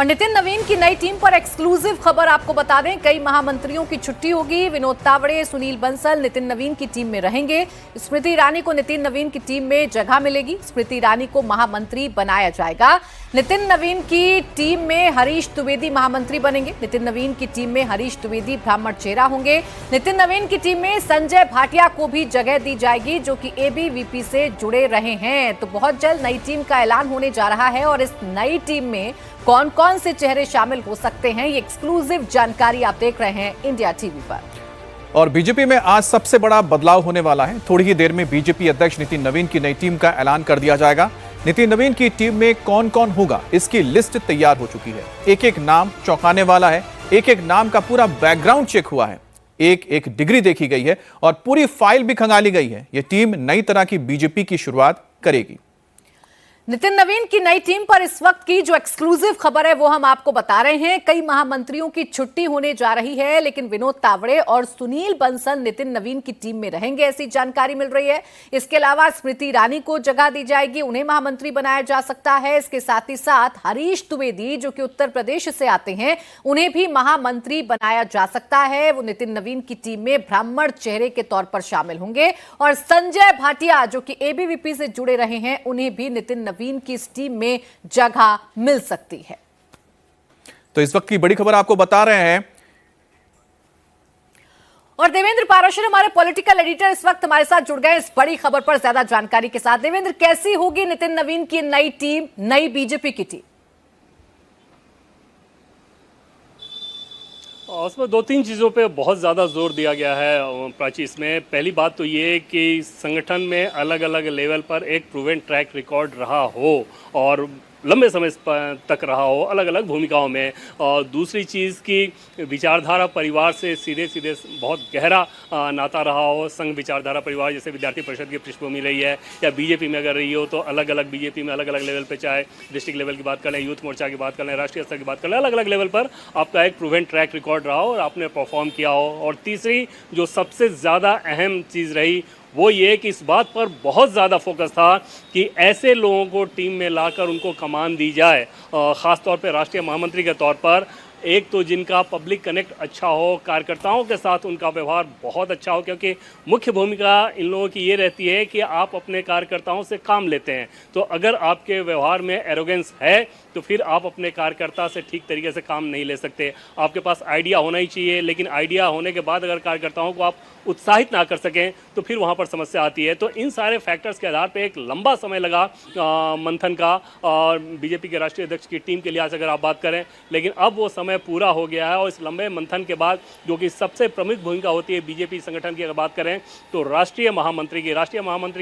और नितिन नवीन की नई टीम पर एक्सक्लूसिव खबर आपको बता दें, कई महामंत्रियों की छुट्टी होगी। विनोद तावड़े, सुनील बंसल नितिन नवीन की टीम में रहेंगे। स्मृति ईरानी को नितिन नवीन की टीम में जगह मिलेगी। स्मृति ईरानी को महामंत्री बनाया जाएगा। नितिन नवीन की टीम में हरीश द्विवेदी महामंत्री बनेंगे। नितिन नवीन की टीम में हरीश द्विवेदी ब्राह्मण चेहरा होंगे। नितिन नवीन की टीम में संजय भाटिया को भी जगह दी जाएगी, जो कि एबीवीपी से जुड़े रहे हैं। तो बहुत जल्द नई टीम का ऐलान होने जा रहा है और इस नई टीम में कौन कौन से चेहरे शामिल हो सकते हैं, ये एक्सक्लूसिव जानकारी आप देख रहे हैं इंडिया टीवी पर। और बीजेपी में आज सबसे बड़ा बदलाव होने वाला है। थोड़ी ही देर में बीजेपी अध्यक्ष नितिन नवीन की नई टीम का ऐलान कर दिया जाएगा। नितिन नवीन की टीम में कौन कौन होगा, इसकी लिस्ट तैयार हो चुकी है। एक एक नाम चौंकाने वाला है। एक एक नाम का पूरा बैकग्राउंड चेक हुआ है। एक एक डिग्री देखी गई है और पूरी फाइल भी खंगाली गई है। यह टीम नई तरह की बीजेपी की शुरुआत करेगी। नितिन नवीन की नई टीम पर इस वक्त की जो एक्सक्लूसिव खबर है वो हम आपको बता रहे हैं। कई महामंत्रियों की छुट्टी होने जा रही है, लेकिन विनोद तावड़े और सुनील बंसल नितिन नवीन की टीम में रहेंगे, ऐसी जानकारी मिल रही है। इसके अलावा स्मृति ईरानी को जगह दी जाएगी, उन्हें महामंत्री बनाया जा सकता है। इसके साथ ही साथ हरीश द्विवेदी, जो कि उत्तर प्रदेश से आते हैं, उन्हें भी महामंत्री बनाया जा सकता है। वो नितिन नवीन की टीम में ब्राह्मण चेहरे के तौर पर शामिल होंगे। और संजय भाटिया, जो कि एबीवीपी से जुड़े रहे हैं, उन्हें भी नितिन नवीन की इस टीम में जगह मिल सकती है। तो इस वक्त की बड़ी खबर आपको बता रहे हैं। और देवेंद्र पाराशर, हमारे पॉलिटिकल एडिटर, इस वक्त हमारे साथ जुड़ गए इस बड़ी खबर पर ज्यादा जानकारी के साथ। देवेंद्र, कैसी होगी नितिन नवीन की नई टीम, नई बीजेपी की टीम? उसमें दो तीन चीज़ों पे बहुत ज़्यादा जोर दिया गया है प्राची। इसमें पहली बात तो ये कि संगठन में अलग अलग लेवल पर एक प्रूवन ट्रैक रिकॉर्ड रहा हो और लंबे समय तक रहा हो अलग अलग भूमिकाओं में। और दूसरी चीज़ की विचारधारा परिवार से सीधे सीधे बहुत गहरा नाता रहा हो। संघ विचारधारा परिवार जैसे विद्यार्थी परिषद की पृष्ठभूमि रही है या बीजेपी में अगर रही हो तो अलग अलग बीजेपी में अलग अलग लेवल पे, चाहे डिस्ट्रिक्ट लेवल की बात कर लें, यूथ मोर्चा की बात कर लें, राष्ट्रीय स्तर की बात कर लें, अलग अलग लेवल पर आपका एक प्रूवन ट्रैक रिकॉर्ड रहा हो और आपने परफॉर्म किया हो। और तीसरी जो सबसे ज़्यादा अहम चीज़ रही वो ये कि इस बात पर बहुत ज़्यादा फोकस था कि ऐसे लोगों को टीम में लाकर उनको कमान दी जाए, ख़ास तौर पे राष्ट्रीय महामंत्री के तौर पर। एक तो जिनका पब्लिक कनेक्ट अच्छा हो, कार्यकर्ताओं के साथ उनका व्यवहार बहुत अच्छा हो, क्योंकि मुख्य भूमिका इन लोगों की ये रहती है कि आप अपने कार्यकर्ताओं से काम लेते हैं। तो अगर आपके व्यवहार में एरोगेंस है तो फिर आप अपने कार्यकर्ता से ठीक तरीके से काम नहीं ले सकते। आपके पास आइडिया होना ही चाहिए, लेकिन आइडिया होने के बाद अगर कार्यकर्ताओं को आप उत्साहित ना कर सकें तो फिर वहाँ पर समस्या आती है। तो इन सारे फैक्टर्स के आधार पर एक लंबा समय लगा मंथन का और बीजेपी के राष्ट्रीय अध्यक्ष की टीम के लिहाज से अगर आप बात करें, लेकिन अब वो समय पूरा हो गया है। और इस लंबे मंथन के बाद जो कि सबसे प्रमुख भूमिका होती है बीजेपी संगठन की अगर बात करें तो राष्ट्रीय महामंत्री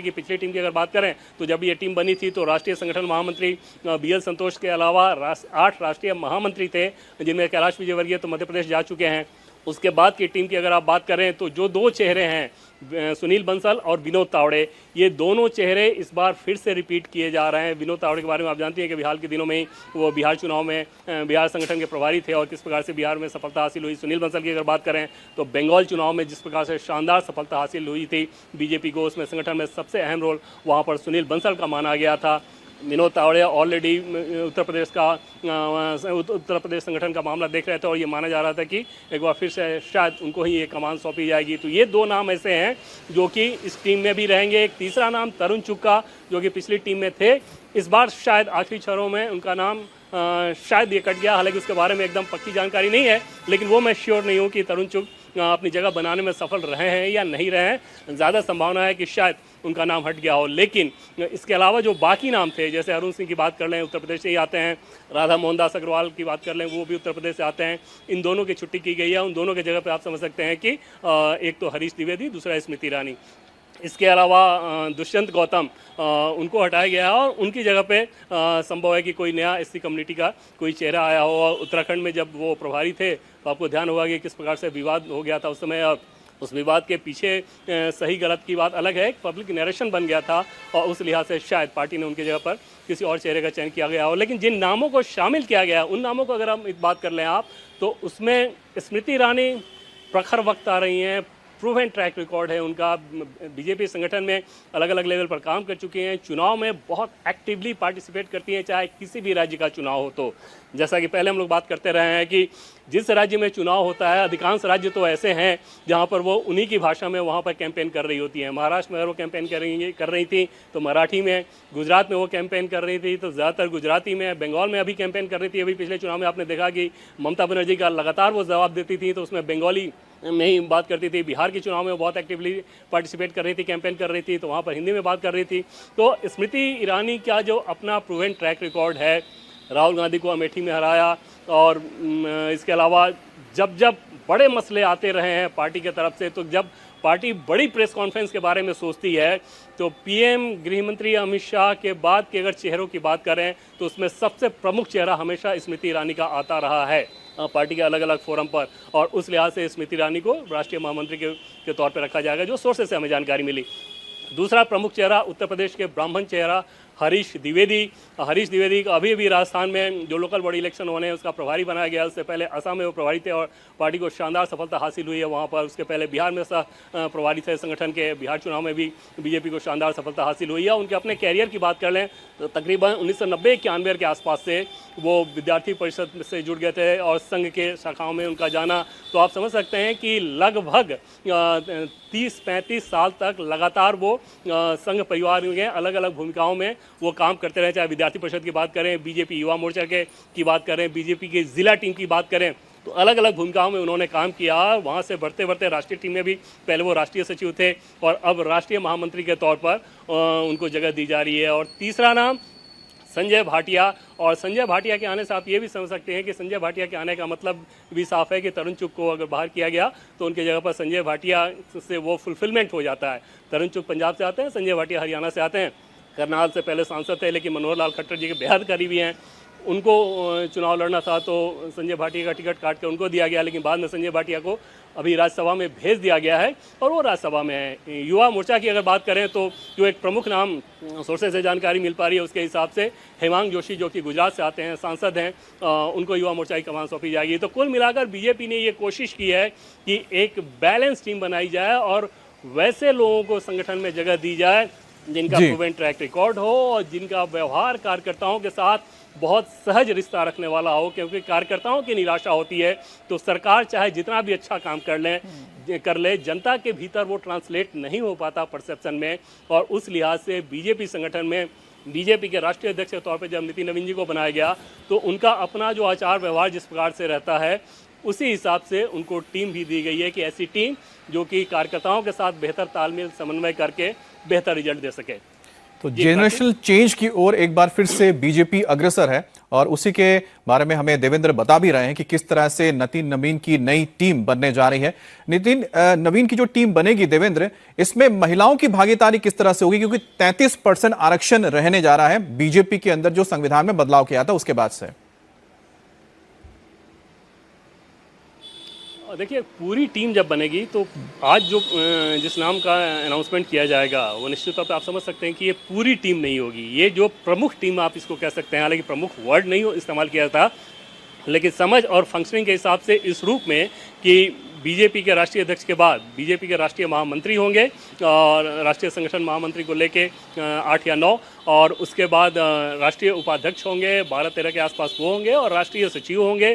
की पिछली टीम की अगर बात करें तो जब ये टीम बनी थी तो राष्ट्रीय संगठन महामंत्री BL संतोष के अलावा 8 राष्ट्रीय महामंत्री थे, जिनमें कैलाश विजयवर्गीय तो मध्य प्रदेश जा चुके हैं। उसके बाद की टीम की अगर आप बात करें तो जो दो चेहरे हैं, सुनील बंसल और विनोद तावड़े, ये दोनों चेहरे इस बार फिर से रिपीट किए जा रहे हैं। विनोद तावड़े के बारे में आप जानती हैं कि हाल के दिनों में ही वो बिहार चुनाव में बिहार संगठन के प्रभारी थे और किस प्रकार से बिहार में सफलता हासिल हुई। सुनील बंसल की अगर बात करें तो बंगाल चुनाव में जिस प्रकार से शानदार सफलता हासिल हुई थी बीजेपी को, उसमें संगठन में सबसे अहम रोल वहाँ पर सुनील बंसल का माना गया था। विनोद तावड़े ऑलरेडी उत्तर प्रदेश संगठन का मामला देख रहे थे और ये माना जा रहा था कि एक बार फिर से शायद उनको ही ये कमान सौंपी जाएगी। तो ये दो नाम ऐसे हैं जो कि इस टीम में भी रहेंगे। एक तीसरा नाम तरुण चुक्का, जो कि पिछली टीम में थे, इस बार शायद आखिरी क्षणों में उनका नाम शायद ये कट गया। हालांकि उसके बारे में एकदम पक्की जानकारी नहीं है, लेकिन वो मैं श्योर नहीं हूँ कि तरुण चुग अपनी जगह बनाने में सफल रहे हैं या नहीं रहे हैं। ज़्यादा संभावना है कि शायद उनका नाम हट गया हो। लेकिन इसके अलावा जो बाकी नाम थे, जैसे अरुण सिंह की बात कर लें, उत्तर प्रदेश से ही आते हैं, राधा मोहनदास अग्रवाल की बात कर लें, वो भी उत्तर प्रदेश से आते हैं। इन दोनों की छुट्टी की गई है। उन दोनों की जगह पे आप समझ सकते हैं कि एक तो हरीश द्विवेदी, दूसरा स्मृति ईरानी। इसके अलावा दुष्यंत गौतम, उनको हटाया गया है और उनकी जगह पे संभव है कि कोई नया SC कम्युनिटी का कोई चेहरा आया हो। और उत्तराखंड में जब वो प्रभारी थे तो आपको ध्यान होगा कि किस प्रकार से विवाद हो गया था उस समय। उस विवाद के पीछे सही गलत की बात अलग है, एक पब्लिक नरेशन बन गया था और उस लिहाज से शायद पार्टी ने उनकी जगह पर किसी और चेहरे का चयन किया गया हो। लेकिन जिन नामों को शामिल किया गया, उन नामों को अगर हम बात कर लें आप, तो उसमें स्मृति ईरानी प्रखर वक्त आ रही हैं, प्रूवन ट्रैक रिकॉर्ड है उनका। बीजेपी संगठन में अलग अलग लेवल पर काम कर चुके हैं, चुनाव में बहुत एक्टिवली पार्टिसिपेट करती हैं, चाहे किसी भी राज्य का चुनाव हो। तो जैसा कि पहले हम लोग बात करते रहे हैं कि जिस राज्य में चुनाव होता है, अधिकांश राज्य तो ऐसे हैं जहां पर वो उन्हीं की भाषा में वहां पर कैंपेन कर रही होती है। महाराष्ट्र में अगर वो कैंपेन कर रही थी तो मराठी में, गुजरात में वो कैंपेन कर रही थी तो ज़्यादातर गुजराती में, बंगाल में अभी कैंपेन कर रही थी। अभी पिछले चुनाव में आपने देखा कि ममता बनर्जी का लगातार वो जवाब देती थी तो उसमें बंगाली में ही बात करती थी। बिहार के चुनाव में वो बहुत एक्टिवली पार्टिसिपेट कर रही थी, कैंपेन कर रही थी, तो वहाँ पर हिंदी में बात कर रही थी। तो स्मृति ईरानी का जो अपना प्रूवन ट्रैक रिकॉर्ड है, राहुल गांधी को अमेठी में हराया और इसके अलावा जब जब बड़े मसले आते रहे हैं पार्टी की तरफ से, तो जब पार्टी बड़ी प्रेस कॉन्फ्रेंस के बारे में सोचती है तो पीएम गृह मंत्री अमित शाह के बाद के अगर चेहरों की बात करें तो उसमें सबसे प्रमुख चेहरा हमेशा स्मृति ईरानी का आता रहा है पार्टी के अलग अलग फोरम पर। और उस लिहाज से स्मृति ईरानी को राष्ट्रीय महामंत्री के तौर पर रखा जाएगा, जो सोर्सेस से हमें जानकारी मिली। दूसरा प्रमुख चेहरा उत्तर प्रदेश के ब्राह्मण चेहरा हरीश द्विवेदी का अभी राजस्थान में जो लोकल बॉडी इलेक्शन होने हैं उसका प्रभारी बनाया गया। उससे पहले असम में वो प्रभारी थे और पार्टी को शानदार सफलता हासिल हुई है वहाँ पर। उसके पहले बिहार में प्रभारी थे संगठन के, बिहार चुनाव में भी बीजेपी को शानदार सफलता हासिल हुई है। उनके अपने कैरियर की बात कर लें तो तकरीबन 1990-91 के आसपास से वो विद्यार्थी परिषद से जुड़ गए थे और संघ के शाखाओं में उनका जाना, तो आप समझ सकते हैं कि लगभग 30-35 साल तक लगातार वो संघ परिवार में अलग अलग भूमिकाओं में वो काम करते रहे। चाहे विद्यार्थी परिषद की बात करें, बीजेपी युवा मोर्चा की बात करें, बीजेपी की जिला टीम की बात करें, तो अलग अलग भूमिकाओं में उन्होंने काम किया। वहाँ से बढ़ते बढ़ते राष्ट्रीय टीम में भी पहले वो राष्ट्रीय सचिव थे और अब राष्ट्रीय महामंत्री के तौर पर उनको जगह दी जा रही है। और तीसरा नाम संजय भाटिया, और संजय भाटिया के आने से आप ये भी समझ सकते हैं कि संजय भाटिया के आने का मतलब भी साफ है कि तरुण चुग को अगर बाहर किया गया तो उनकी जगह पर संजय भाटिया से वो फुलफिलमेंट हो जाता है। तरुण चुग पंजाब से आते हैं, संजय भाटिया हरियाणा से आते हैं, करनाल से पहले सांसद थे लेकिन मनोहर लाल खट्टर जी के बेहद करीबी हैं। उनको चुनाव लड़ना था तो संजय भाटिया का टिकट काट के उनको दिया गया, लेकिन बाद में संजय भाटिया को अभी राज्यसभा में भेज दिया गया है और वो राज्यसभा में है। युवा मोर्चा की अगर बात करें तो जो एक प्रमुख नाम सोर्सेज से जानकारी मिल पा रही है उसके हिसाब से हेमांग जोशी, जो कि गुजरात से आते हैं, सांसद हैं, उनको युवा मोर्चा की कमान सौंपी जाएगी। तो कुल मिलाकर बीजेपी ने ये कोशिश की है कि एक बैलेंस टीम बनाई जाए और वैसे लोगों को संगठन में जगह दी जाए जिनका प्रूवन ट्रैक रिकॉर्ड हो और जिनका व्यवहार कार्यकर्ताओं के साथ बहुत सहज रिश्ता रखने वाला हो, क्योंकि कार्यकर्ताओं की निराशा होती है तो सरकार चाहे जितना भी अच्छा काम कर ले जनता के भीतर वो ट्रांसलेट नहीं हो पाता परसेप्शन में। और उस लिहाज से बीजेपी संगठन में बीजेपी के राष्ट्रीय अध्यक्ष के तौर पर जब नितिन नवीन जी को बनाया गया तो उनका अपना जो आचार व्यवहार जिस प्रकार से रहता है उसी हिसाब से उनको टीम भी दी गई है कि ऐसी टीम जो कि कार्यकर्ताओं के साथ बेहतर तालमेल समन्वय करके बेहतर रिजल्ट दे सके। तो जेनरेशनल चेंज की ओर एक बार फिर से बीजेपी अग्रसर है और उसी के बारे में हमें देवेंद्र बता भी रहे हैं कि किस तरह से नितिन नवीन की नई टीम बनने जा रही है। नितिन नवीन की जो टीम बनेगी देवेंद्र, इसमें महिलाओं की भागीदारी किस तरह से होगी, क्योंकि 33% आरक्षण रहने जा रहा है बीजेपी के अंदर जो संविधान में बदलाव किया था उसके बाद से। देखिए, पूरी टीम जब बनेगी तो आज जो जिस नाम का अनाउंसमेंट किया जाएगा वो निश्चित तौर पर आप समझ सकते हैं कि ये पूरी टीम नहीं होगी। ये जो प्रमुख टीम आप इसको कह सकते हैं, हालांकि प्रमुख वर्ड नहीं इस्तेमाल किया था, लेकिन समझ और फंक्शनिंग के हिसाब से इस रूप में कि बीजेपी के राष्ट्रीय अध्यक्ष के बाद बीजेपी के राष्ट्रीय महामंत्री होंगे और राष्ट्रीय संगठन महामंत्री को लेके 8 या 9, और उसके बाद राष्ट्रीय उपाध्यक्ष होंगे 12-13 के आसपास वो होंगे, और राष्ट्रीय सचिव होंगे,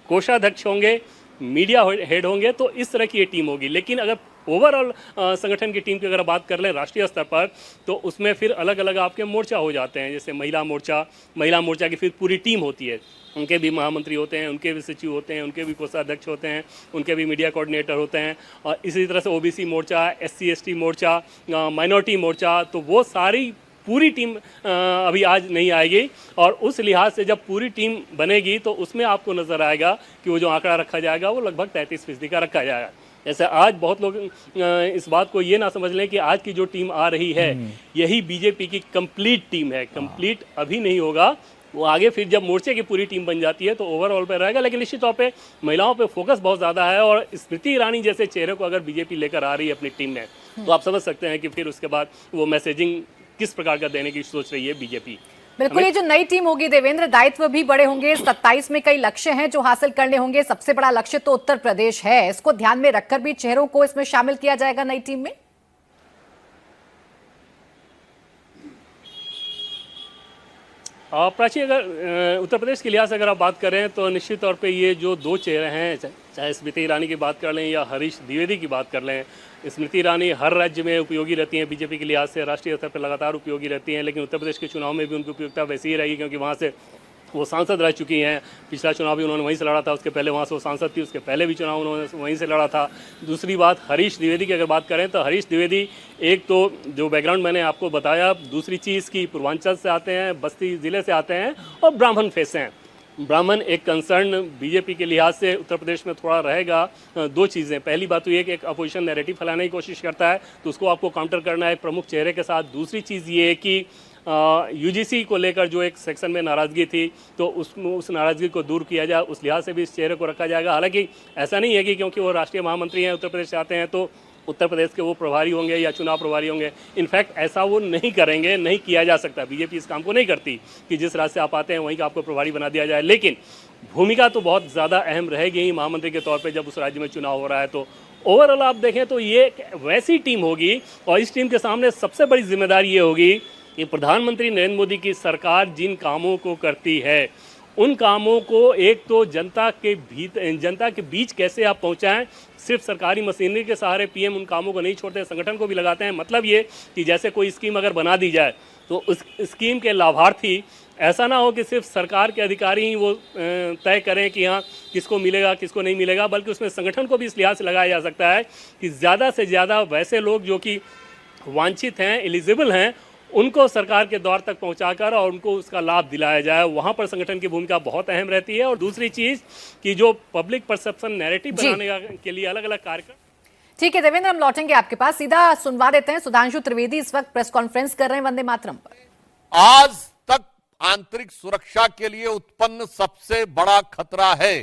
कोषाध्यक्ष होंगे, मीडिया हेड होंगे। तो इस तरह की ये टीम होगी। लेकिन अगर ओवरऑल संगठन की टीम की अगर बात कर लें राष्ट्रीय स्तर पर तो उसमें फिर अलग अलग आपके मोर्चा हो जाते हैं। जैसे महिला मोर्चा की फिर पूरी टीम होती है, उनके भी महामंत्री होते हैं, उनके भी सचिव होते हैं, उनके भी कोषाध्यक्ष होते हैं, उनके भी मीडिया कोऑर्डिनेटर होते हैं। और इसी तरह से ओबीसी मोर्चा, SC/ST मोर्चा, माइनॉरिटी मोर्चा, तो वो सारी पूरी टीम अभी आज नहीं आएगी। और उस लिहाज से जब पूरी टीम बनेगी तो उसमें आपको नज़र आएगा कि वो जो आंकड़ा रखा जाएगा वो लगभग 33% का रखा जाएगा। ऐसे आज बहुत लोग इस बात को ये ना समझ लें कि आज की जो टीम आ रही है यही बीजेपी की कंप्लीट टीम है। कंप्लीट अभी नहीं होगा, वो आगे फिर जब मोर्चे की पूरी टीम बन जाती है तो ओवरऑल पे रहेगा। लेकिन निश्चित तौर पे महिलाओं पे फोकस बहुत ज़्यादा है और स्मृति ईरानी जैसे चेहरे को अगर बीजेपी लेकर आ रही है अपनी टीम में तो आप समझ सकते हैं कि फिर उसके बाद वो मैसेजिंग किस प्रकार का देने की सोच रही है बीजेपी। बिल्कुल, ये जो नई टीम होगी देवेंद्र, दायित्व भी बड़े होंगे। 27 में कई लक्ष्य हैं जो हासिल करने होंगे। सबसे बड़ा लक्ष्य तो उत्तर प्रदेश है, इसको ध्यान में रखकर भी चेहरों को इसमें शामिल किया जाएगा नई टीम में। प्राची, अगर उत्तर प्रदेश के लिहाज से अगर आप बात करें तो निश्चित तौर पे ये जो दो चेहरे हैं, चाहे स्मृति ईरानी की बात कर लें या हरीश द्विवेदी की बात कर लें। स्मृति ईरानी हर राज्य में उपयोगी रहती हैं, बीजेपी के लिहाज से राष्ट्रीय स्तर पर लगातार उपयोगी रहती हैं, लेकिन उत्तर प्रदेश के चुनाव में भी उनकी उपयोगिता वैसी ही रहेगी क्योंकि वहाँ से वो सांसद रह चुकी हैं। पिछला चुनाव भी उन्होंने वहीं से लड़ा था, उसके पहले वहाँ से वो सांसद थी, उसके पहले भी चुनाव उन्होंने वहीं से लड़ा था। दूसरी बात, हरीश द्विवेदी की अगर बात करें तो हरीश द्विवेदी एक तो जो बैकग्राउंड मैंने आपको बताया, दूसरी चीज़ की पूर्वांचल से आते हैं, बस्ती ज़िले से आते हैं और ब्राह्मण फेस हैं। ब्राह्मण एक कंसर्न बीजेपी के लिहाज से उत्तर प्रदेश में थोड़ा रहेगा। दो चीज़ें, पहली बात तो ये कि एक अपोजिशन नैरेटिव फैलाने की कोशिश करता है तो उसको आपको काउंटर करना है एक प्रमुख चेहरे के साथ। दूसरी चीज़ ये है कि यूजीसी को लेकर जो एक सेक्शन में नाराज़गी थी तो उस नाराज़गी को दूर किया जाए, उस लिहाज से भी इस चेहरे को रखा जाएगा। हालांकि ऐसा नहीं है कि क्योंकि वो राष्ट्रीय महामंत्री हैं, उत्तर प्रदेश से आते हैं तो उत्तर प्रदेश के वो प्रभारी होंगे या चुनाव प्रभारी होंगे। इनफैक्ट ऐसा वो नहीं करेंगे, नहीं किया जा सकता। बीजेपी इस काम को नहीं करती कि जिस राज्य से आप आते हैं वहीं का आपको प्रभारी बना दिया जाए, लेकिन भूमिका तो बहुत ज़्यादा अहम रहेगी ही महामंत्री के तौर पर जब उस राज्य में चुनाव हो रहा है। तो ओवरऑल आप देखें तो ये वैसी टीम होगी और इस टीम के सामने सबसे बड़ी जिम्मेदारी ये होगी कि प्रधानमंत्री नरेंद्र मोदी की सरकार जिन कामों को करती है उन कामों को एक तो जनता के बीच कैसे आप पहुंचाएं। सिर्फ सरकारी मशीनरी के सहारे पीएम उन कामों को नहीं छोड़ते, संगठन को भी लगाते हैं। मतलब ये कि जैसे कोई स्कीम अगर बना दी जाए तो उस स्कीम के लाभार्थी ऐसा ना हो कि सिर्फ सरकार के अधिकारी ही वो तय करें कि हाँ किसको मिलेगा किसको नहीं मिलेगा, बल्कि उसमें संगठन को भी इस लिहाज से लगाया जा सकता है कि ज़्यादा से ज़्यादा वैसे लोग जो कि वांछित हैं, एलिजिबल हैं, उनको सरकार के दौर तक पहुंचाकर और उनको उसका लाभ दिलाया जाए। वहां पर संगठन की भूमिका बहुत अहम रहती है। और दूसरी चीज कि जो पब्लिक परसेप्शन नैरेटिव बनाने के लिए अलग अलग कार्यक्रम। ठीक है देवेंद्र, हम लौटेंगे आपके पास, सीधा सुनवा देते हैं। सुधांशु त्रिवेदी इस वक्त प्रेस कॉन्फ्रेंस कर रहे हैं वंदे मातरम पर। आज तक आंतरिक सुरक्षा के लिए उत्पन्न सबसे बड़ा खतरा है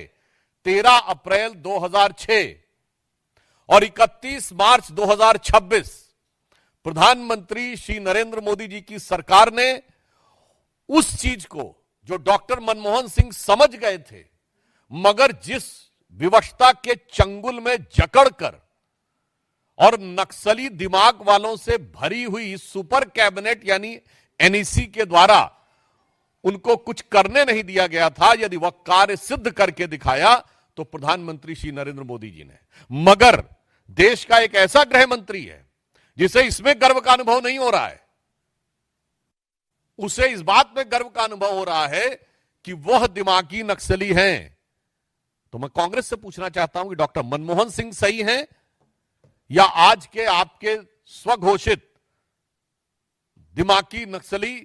13 अप्रैल 2006 और 31 मार्च 2026 प्रधानमंत्री श्री नरेंद्र मोदी जी की सरकार ने उस चीज को जो डॉक्टर मनमोहन सिंह समझ गए थे, मगर जिस विवशता के चंगुल में जकड़कर और नक्सली दिमाग वालों से भरी हुई सुपर कैबिनेट यानी एनईसी के द्वारा उनको कुछ करने नहीं दिया गया था, यदि वह कार्य सिद्ध करके दिखाया तो प्रधानमंत्री श्री नरेंद्र मोदी जी ने। मगर देश का एक ऐसा गृह मंत्री है जिसे इसमें गर्व का अनुभव नहीं हो रहा है, उसे इस बात में गर्व का अनुभव हो रहा है कि वह दिमागी नक्सली हैं। तो मैं कांग्रेस से पूछना चाहता हूं कि डॉक्टर मनमोहन सिंह सही हैं या आज के आपके स्वघोषित दिमागी नक्सली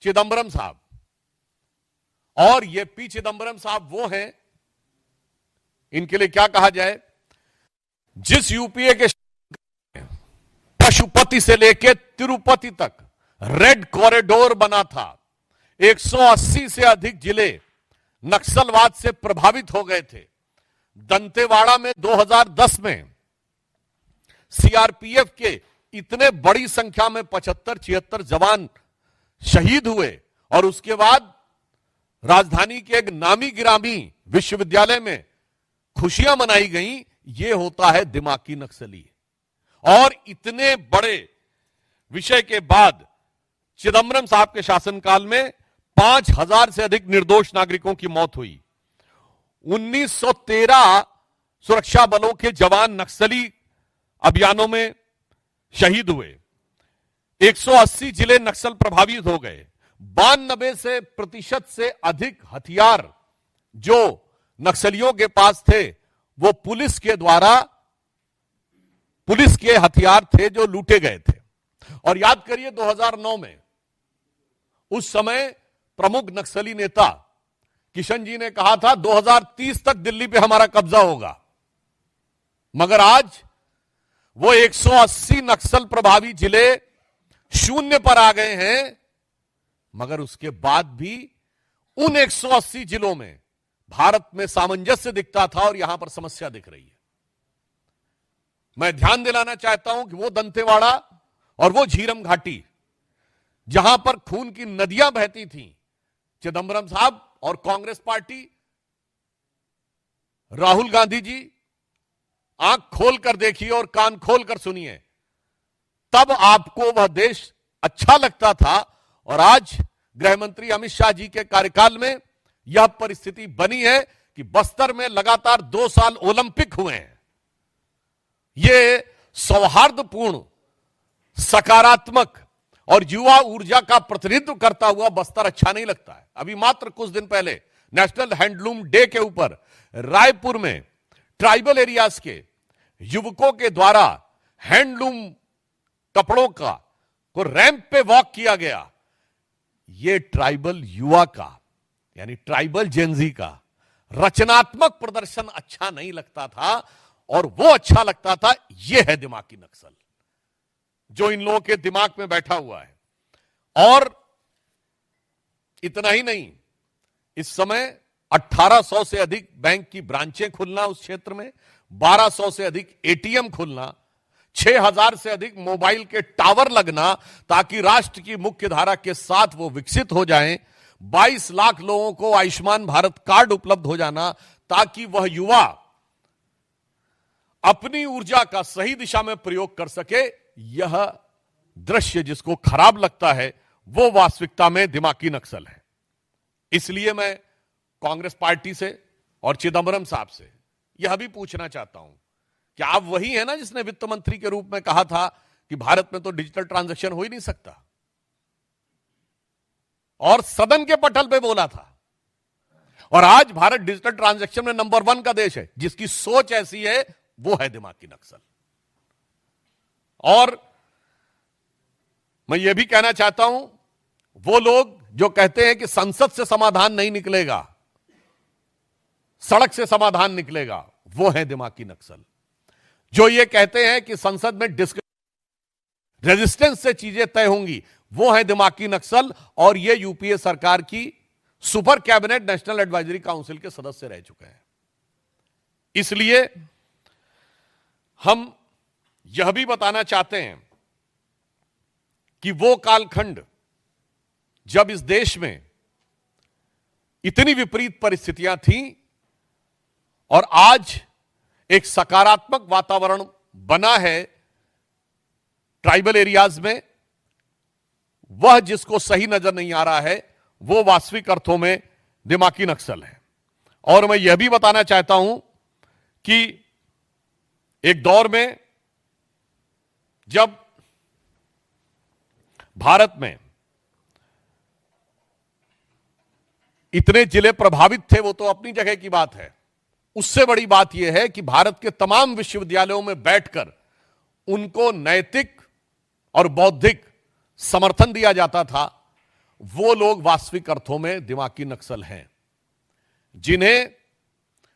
चिदंबरम साहब। और ये पी चिदंबरम साहब वो हैं, इनके लिए क्या कहा जाए, जिस यूपीए के पशुपति से लेकर तिरुपति तक रेड कॉरिडोर बना था, 180 से अधिक जिले नक्सलवाद से प्रभावित हो गए थे। दंतेवाड़ा में 2010 में सीआरपीएफ के इतने बड़ी संख्या में 75-76 जवान शहीद हुए और उसके बाद राजधानी के एक नामी गिरामी विश्वविद्यालय में खुशियां मनाई गई। यह होता है दिमागी नक्सली। और इतने बड़े विषय के बाद चिदंबरम साहब के शासनकाल में 5000 से अधिक निर्दोष नागरिकों की मौत हुई। 1913 सुरक्षा बलों के जवान नक्सली अभियानों में शहीद हुए। 180 जिले नक्सल प्रभावित हो गए। 92% से अधिक हथियार जो नक्सलियों के पास थे वो पुलिस के हथियार थे जो लूटे गए थे। और याद करिए 2009 में उस समय प्रमुख नक्सली नेता किशन जी ने कहा था 2030 तक दिल्ली पे हमारा कब्जा होगा, मगर आज वो 180 नक्सल प्रभावी जिले शून्य पर आ गए हैं। मगर उसके बाद भी उन 180 जिलों में भारत में सामंजस्य दिखता था और यहां पर समस्या दिख रही है। मैं ध्यान दिलाना चाहता हूं कि वो दंतेवाड़ा और वो झीरम घाटी जहां पर खून की नदियां बहती थीं, चिदंबरम साहब और कांग्रेस पार्टी, राहुल गांधी जी, आंख खोलकर देखिए और कान खोलकर सुनिए, तब आपको वह देश अच्छा लगता था। और आज गृह मंत्री अमित शाह जी के कार्यकाल में यह परिस्थिति बनी है कि बस्तर में लगातार 2 साल ओलंपिक हुए हैं। यह सौहार्दपूर्ण, सकारात्मक और युवा ऊर्जा का प्रतिनिधित्व करता हुआ बस्तर अच्छा नहीं लगता है। अभी मात्र कुछ दिन पहले नेशनल हैंडलूम डे के ऊपर रायपुर में ट्राइबल एरियाज के युवकों के द्वारा हैंडलूम कपड़ों को रैंप पे वॉक किया गया। यह ट्राइबल युवा का, यानी ट्राइबल जेनजी का रचनात्मक प्रदर्शन अच्छा नहीं लगता था, और वो अच्छा लगता था। यह है दिमागी नक्सल जो इन लोगों के दिमाग में बैठा हुआ है। और इतना ही नहीं, इस समय 1800 से अधिक बैंक की ब्रांचें खुलना उस क्षेत्र में, 1200 से अधिक एटीएम खुलना, 6000 से अधिक मोबाइल के टावर लगना ताकि राष्ट्र की मुख्य धारा के साथ वो विकसित हो जाएं, 22 लाख लोगों को आयुष्मान भारत कार्ड उपलब्ध हो जाना ताकि वह युवा अपनी ऊर्जा का सही दिशा में प्रयोग कर सके। यह दृश्य जिसको खराब लगता है वो वास्तविकता में दिमागी नक्सल है। इसलिए मैं कांग्रेस पार्टी से और चिदंबरम साहब से यह भी पूछना चाहता हूं कि आप वही है ना जिसने वित्त मंत्री के रूप में कहा था कि भारत में तो डिजिटल ट्रांजैक्शन हो ही नहीं सकता, और सदन के पटल पे बोला था। और आज भारत डिजिटल ट्रांजैक्शन में नंबर 1 का देश है। जिसकी सोच ऐसी है वो है दिमागी नक्सल। और मैं यह भी कहना चाहता हूं, वो लोग जो कहते हैं कि संसद से समाधान नहीं निकलेगा, सड़क से समाधान निकलेगा, वो है दिमागी नक्सल। जो ये कहते हैं कि संसद में रेजिस्टेंस से चीजें तय होंगी, वो है दिमागी नक्सल। और ये यूपीए सरकार की super cabinet national advisory council के सदस्य रह चुके हैं। इसलिए हम यह भी बताना चाहते हैं कि वो कालखंड जब इस देश में इतनी विपरीत परिस्थितियां थीं और आज एक सकारात्मक वातावरण बना है ट्राइबल एरियाज में, वह जिसको सही नजर नहीं आ रहा है वो वास्तविक अर्थों में दिमागी नक्सल है। और मैं यह भी बताना चाहता हूं कि एक दौर में जब भारत में इतने जिले प्रभावित थे, वो तो अपनी जगह की बात है, उससे बड़ी बात यह है कि भारत के तमाम विश्वविद्यालयों में बैठकर उनको नैतिक और बौद्धिक समर्थन दिया जाता था। वो लोग वास्तविक अर्थों में दिमागी नक्सल हैं, जिन्हें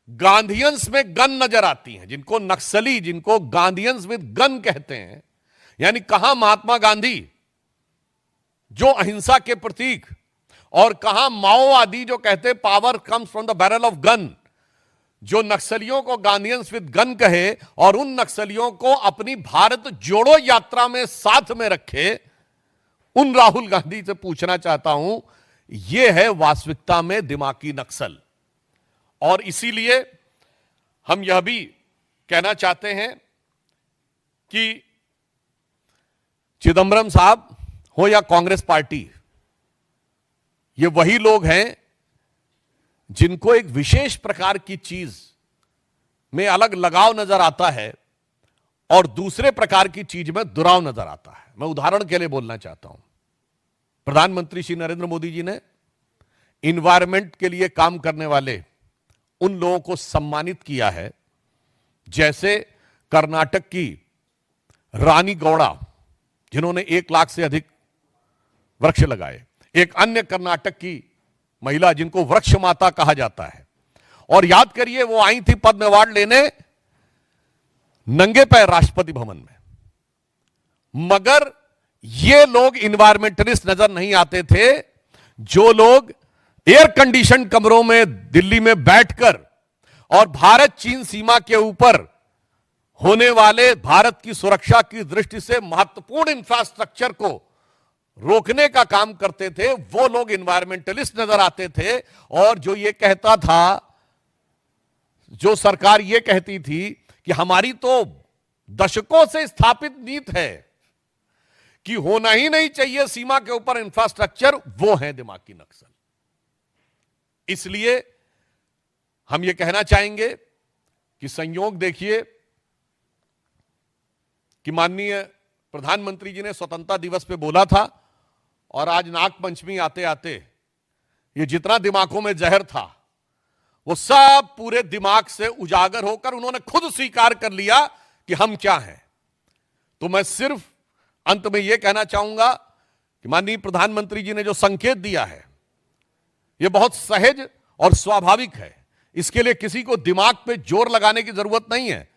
गांधीयंस में गन नजर आती हैं, जिनको नक्सली, जिनको गांधीयंस विद गन कहते हैं। यानी कहां महात्मा गांधी जो अहिंसा के प्रतीक, और कहां माओवादी जो कहते power comes from the barrel of gun, जो नक्सलियों को गांधीयंस विद गन कहे और उन नक्सलियों को अपनी भारत जोड़ो यात्रा में साथ में रखे। उन राहुल गांधी से पूछना चाहता हूं, यह है वास्तविकता में दिमागी नक्सल। और इसीलिए हम यह भी कहना चाहते हैं कि चिदंबरम साहब हो या कांग्रेस पार्टी, ये वही लोग हैं जिनको एक विशेष प्रकार की चीज में अलग लगाव नजर आता है और दूसरे प्रकार की चीज में दुराव नजर आता है। मैं उदाहरण के लिए बोलना चाहता हूं, प्रधानमंत्री श्री नरेंद्र मोदी जी ने इन्वायरमेंट के लिए काम करने वाले उन लोगों को सम्मानित किया है, जैसे कर्नाटक की रानी गौड़ा, जिन्होंने 1 लाख से अधिक वृक्ष लगाए। एक अन्य कर्नाटक की महिला जिनको वृक्ष माता कहा जाता है, और याद करिए वो आई थी पद्म अवार्ड लेने नंगे पैर राष्ट्रपति भवन में। मगर ये लोग इन्वायरमेंटलिस्ट नजर नहीं आते थे, जो लोग एयर कंडीशन कमरों में दिल्ली में बैठकर और भारत चीन सीमा के ऊपर होने वाले भारत की सुरक्षा की दृष्टि से महत्वपूर्ण इंफ्रास्ट्रक्चर को रोकने का काम करते थे वो लोग इन्वायरमेंटलिस्ट नजर आते थे। और जो ये कहता था, जो सरकार ये कहती थी कि हमारी तो दशकों से स्थापित नीति है कि होना ही नहीं चाहिए सीमा के ऊपर इंफ्रास्ट्रक्चर, वो है दिमागी नक्सल। इसलिए हम ये कहना चाहेंगे कि संयोग देखिए कि माननीय प्रधानमंत्री जी ने स्वतंत्रता दिवस पे बोला था और आज नागपंचमी आते आते ये जितना दिमागों में जहर था वो सब पूरे दिमाग से उजागर होकर उन्होंने खुद स्वीकार कर लिया कि हम क्या हैं। तो मैं सिर्फ अंत में यह कहना चाहूंगा कि माननीय प्रधानमंत्री जी ने जो संकेत दिया है यह बहुत सहज और स्वाभाविक है। इसके लिए किसी को दिमाग पे जोर लगाने की जरूरत नहीं है,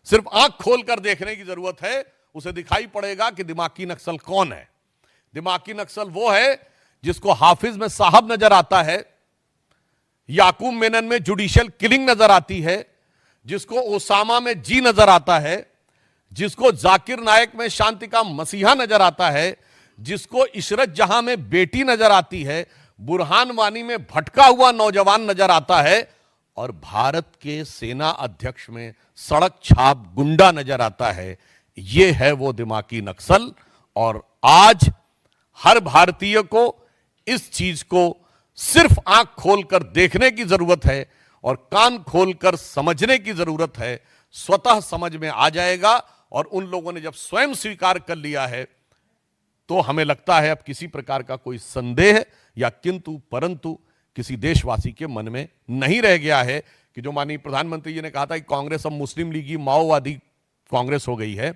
सिर्फ आंख खोलकर देखने की जरूरत है। उसे दिखाई पड़ेगा कि दिमागी नक्सल कौन है। दिमागी नक्सल वो है जिसको हाफिज में साहब नजर आता है, याकूब मेनन में जुडिशियल किलिंग नजर आती है, जिसको ओसामा में जी नजर आता है, जिसको जाकिर नायक में शांति का मसीहा नजर आता है, जिसको इशरत जहां में बेटी नजर आती है, बुरहान वानी में भटका हुआ नौजवान नजर आता है और भारत के सेना अध्यक्ष में सड़क छाप गुंडा नजर आता है। यह है वो दिमागी नक्सल। और आज हर भारतीय को इस चीज को सिर्फ आंख खोलकर देखने की जरूरत है और कान खोलकर समझने की जरूरत है। स्वतः समझ में आ जाएगा। और उन लोगों ने जब स्वयं स्वीकार कर लिया है तो हमें लगता है अब किसी प्रकार का कोई संदेह या किंतु परंतु किसी देशवासी के मन में नहीं रह गया है कि जो माननीय प्रधानमंत्री जी ने कहा था कि कांग्रेस अब मुस्लिम लीगी माओवादी कांग्रेस हो गई है,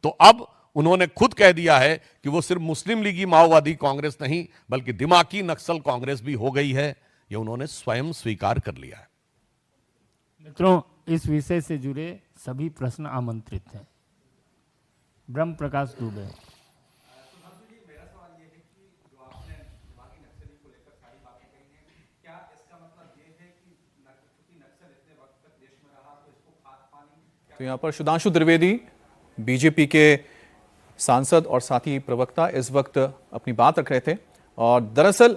तो अब उन्होंने खुद कह दिया है कि वो सिर्फ मुस्लिम लीगी माओवादी कांग्रेस नहीं बल्कि दिमागी नक्सल कांग्रेस भी हो गई है। ये उन्होंने स्वयं स्वीकार कर लिया है। मित्रों, इस विषय से जुड़े सभी प्रश्न आमंत्रित हैं। ब्रह्म प्रकाश दुबे। तो यहाँ पर सुधांशु त्रिवेदी बीजेपी के सांसद और साथी प्रवक्ता इस वक्त अपनी बात रख रहे थे। और दरअसल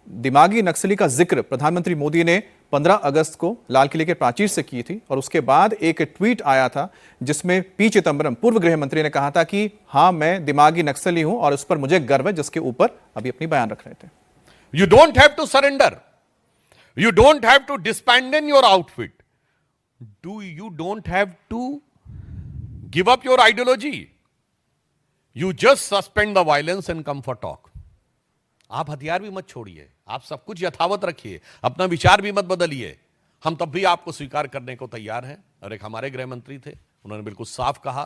दिमागी नक्सली का जिक्र प्रधानमंत्री मोदी ने 15 अगस्त को लाल किले के प्राचीर से की थी और उसके बाद एक ट्वीट आया था जिसमें पी चिदम्बरम पूर्व गृह मंत्री ने कहा था कि हाँ, मैं दिमागी नक्सली हूं और उस पर मुझे गर्व है, जिसके ऊपर अभी अपनी बयान रख रहे थे। You don't have to surrender, you don't have to disband your outfit, you don't have to give up your ideology. You just suspend the violence and come for talk. आप हथियार भी मत छोड़िए, आप सब कुछ यथावत रखिए, अपना विचार भी मत बदलिए। हम तब भी आपको स्वीकार करने को तैयार हैं। और एक हमारे गृह मंत्री थे, उन्होंने बिल्कुल साफ कहा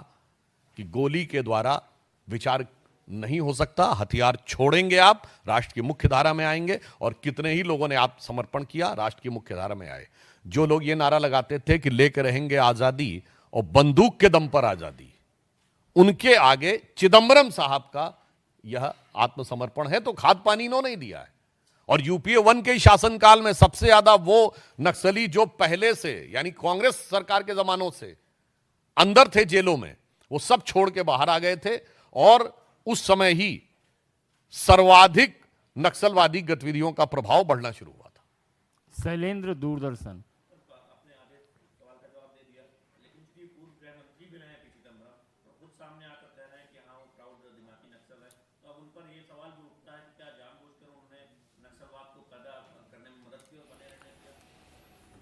कि गोली के द्वारा विचार नहीं हो सकता, हथियार छोड़ेंगे आप, राष्ट्र की मुख्य धारा में आएंगे। और कितने ही लोगों ने आत्मसमर्पण किया, राष्ट्र की मुख्य धारा में आए। जो लोग ये नारा लगाते थे कि लेकर रहेंगे आजादी और बंदूक के दम पर आजादी, उनके आगे चिदम्बरम साहब का यह आत्मसमर्पण है। तो खाद पानी इन्होंने ही दिया है। और यूपीए 1 के शासनकाल में सबसे ज्यादा वो नक्सली जो पहले से यानी कांग्रेस सरकार के जमानों से अंदर थे जेलों में, वो सब छोड़ के बाहर आ गए थे। और उस समय ही सर्वाधिक नक्सलवादी गतिविधियों का प्रभाव बढ़ना शुरू हुआ था। शैलेंद्र, दूरदर्शन।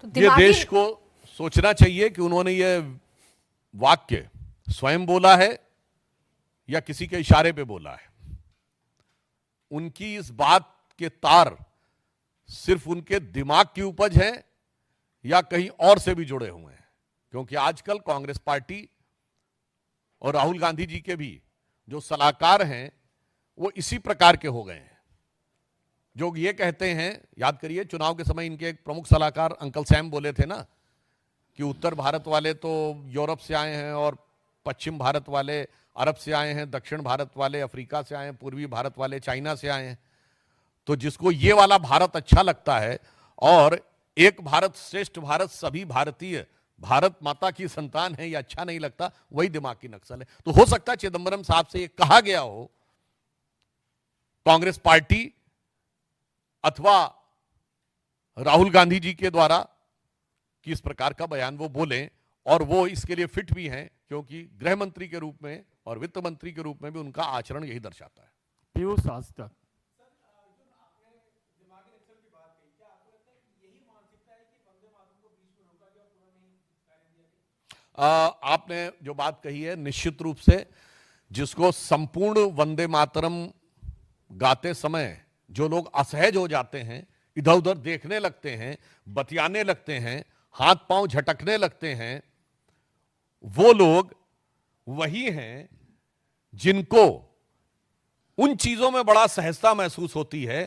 ये देश को सोचना चाहिए कि उन्होंने ये वाक्य स्वयं बोला है या किसी के इशारे पे बोला है। उनकी इस बात के तार सिर्फ उनके दिमाग की उपज है या कहीं और से भी जुड़े हुए हैं। क्योंकि आजकल कांग्रेस पार्टी और राहुल गांधी जी के भी जो सलाहकार हैं वो इसी प्रकार के हो गए हैं, जो ये कहते हैं, याद करिए चुनाव के समय इनके एक प्रमुख सलाहकार अंकल सैम बोले थे ना कि उत्तर भारत वाले तो यूरोप से आए हैं और पश्चिम भारत वाले अरब से आए हैं, दक्षिण भारत वाले अफ्रीका से आए हैं, पूर्वी भारत वाले चाइना से आए हैं। तो जिसको ये वाला भारत अच्छा लगता है और एक भारत श्रेष्ठ भारत, सभी भारतीय भारत माता की संतान है, ये अच्छा नहीं लगता, वही दिमाग की नक्सल है। तो हो सकता है चिदम्बरम साहब से ये कहा गया हो कांग्रेस पार्टी अथवा राहुल गांधी जी के द्वारा कि इस प्रकार का बयान वो बोलें, और वो इसके लिए फिट भी हैं क्योंकि गृह मंत्री के रूप में और वित्त मंत्री के रूप में भी उनका आचरण यही दर्शाता है। पीयूष आज तक आपने जो बात कही है, निश्चित रूप से जिसको संपूर्ण वंदे मातरम गाते समय जो लोग असहज हो जाते हैं, इधर उधर देखने लगते हैं, बतियाने लगते हैं, हाथ पांव झटकने लगते हैं, वो लोग वही हैं जिनको उन चीजों में बड़ा सहजता महसूस होती है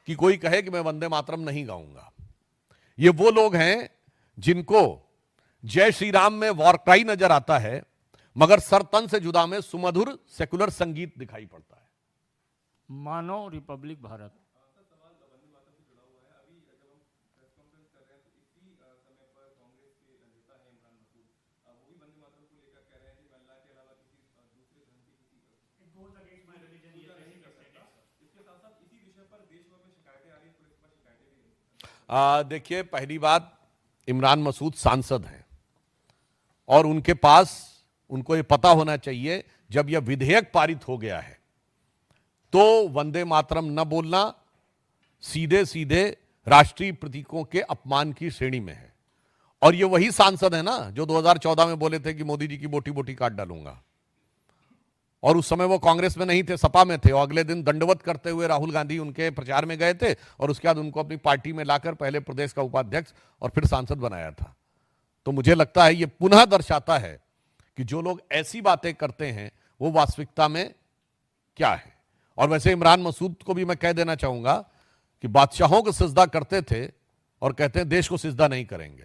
कि कोई कहे कि मैं वंदे मातरम नहीं गाऊंगा। ये वो लोग हैं जिनको जय श्री राम में वॉर क्राई नजर आता है, मगर सर तन से जुदा में सुमधुर सेकुलर संगीत दिखाई पड़ता है। मानो रिपब्लिक भारत। देखिए, पहली बात, इमरान मसूद सांसद हैं और उनके पास, उनको ये पता होना चाहिए जब यह विधेयक पारित हो गया है तो वंदे मातरम न बोलना सीधे सीधे राष्ट्रीय प्रतीकों के अपमान की श्रेणी में है। और ये वही सांसद है ना जो 2014 में बोले थे कि मोदी जी की बोटी बोटी काट डालूंगा, और उस समय वो कांग्रेस में नहीं थे, सपा में थे, और अगले दिन दंडवत करते हुए राहुल गांधी उनके प्रचार में गए थे और उसके बाद उनको अपनी पार्टी में लाकर पहले प्रदेश का उपाध्यक्ष और फिर सांसद बनाया था। तो मुझे लगता है ये पुनः दर्शाता है कि जो लोग ऐसी बातें करते हैं वो वास्तविकता में क्या है। और वैसे इमरान मसूद को भी मैं कह देना चाहूंगा कि बादशाहों को सिजदा करते थे और कहते हैं देश को सिजदा नहीं करेंगे।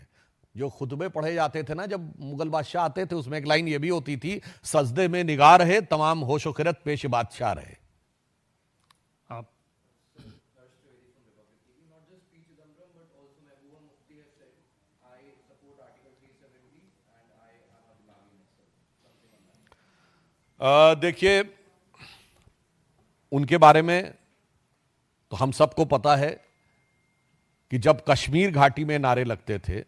जो खुतबे पढ़े जाते थे ना जब मुगल बादशाह आते थे, उसमें एक लाइन ये भी होती थी, सजदे में निगाह रहे तमाम होशो खिरत पेश बादशाह रहे। आप देखिए, उनके बारे में तो हम सबको पता है कि जब कश्मीर घाटी में नारे लगते थे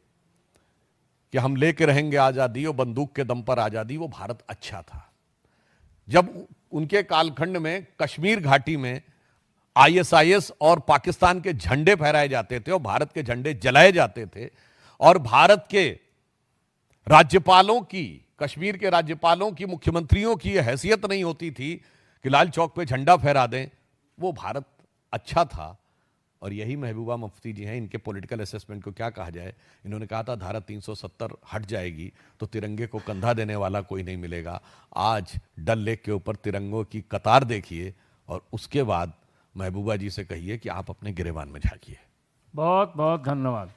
कि हम लेके रहेंगे आजादी और बंदूक के दम पर आजादी, वो भारत अच्छा था। जब उनके कालखंड में कश्मीर घाटी में आईएसआईएस और पाकिस्तान के झंडे फहराए जाते थे और भारत के झंडे जलाए जाते थे, और भारत के राज्यपालों की, कश्मीर के राज्यपालों की, मुख्यमंत्रियों की यह हैसियत नहीं होती थी कि लाल चौक पे झंडा फहरा दें, वो भारत अच्छा था। और यही महबूबा मुफ्ती जी हैं, इनके पॉलिटिकल असेसमेंट को क्या कहा जाए, इन्होंने कहा था धारा 370 हट जाएगी तो तिरंगे को कंधा देने वाला कोई नहीं मिलेगा। आज डल लेक के ऊपर तिरंगों की कतार देखिए और उसके बाद महबूबा जी से कहिए कि आप अपने गिरेबान में झांकिए। बहुत बहुत धन्यवाद।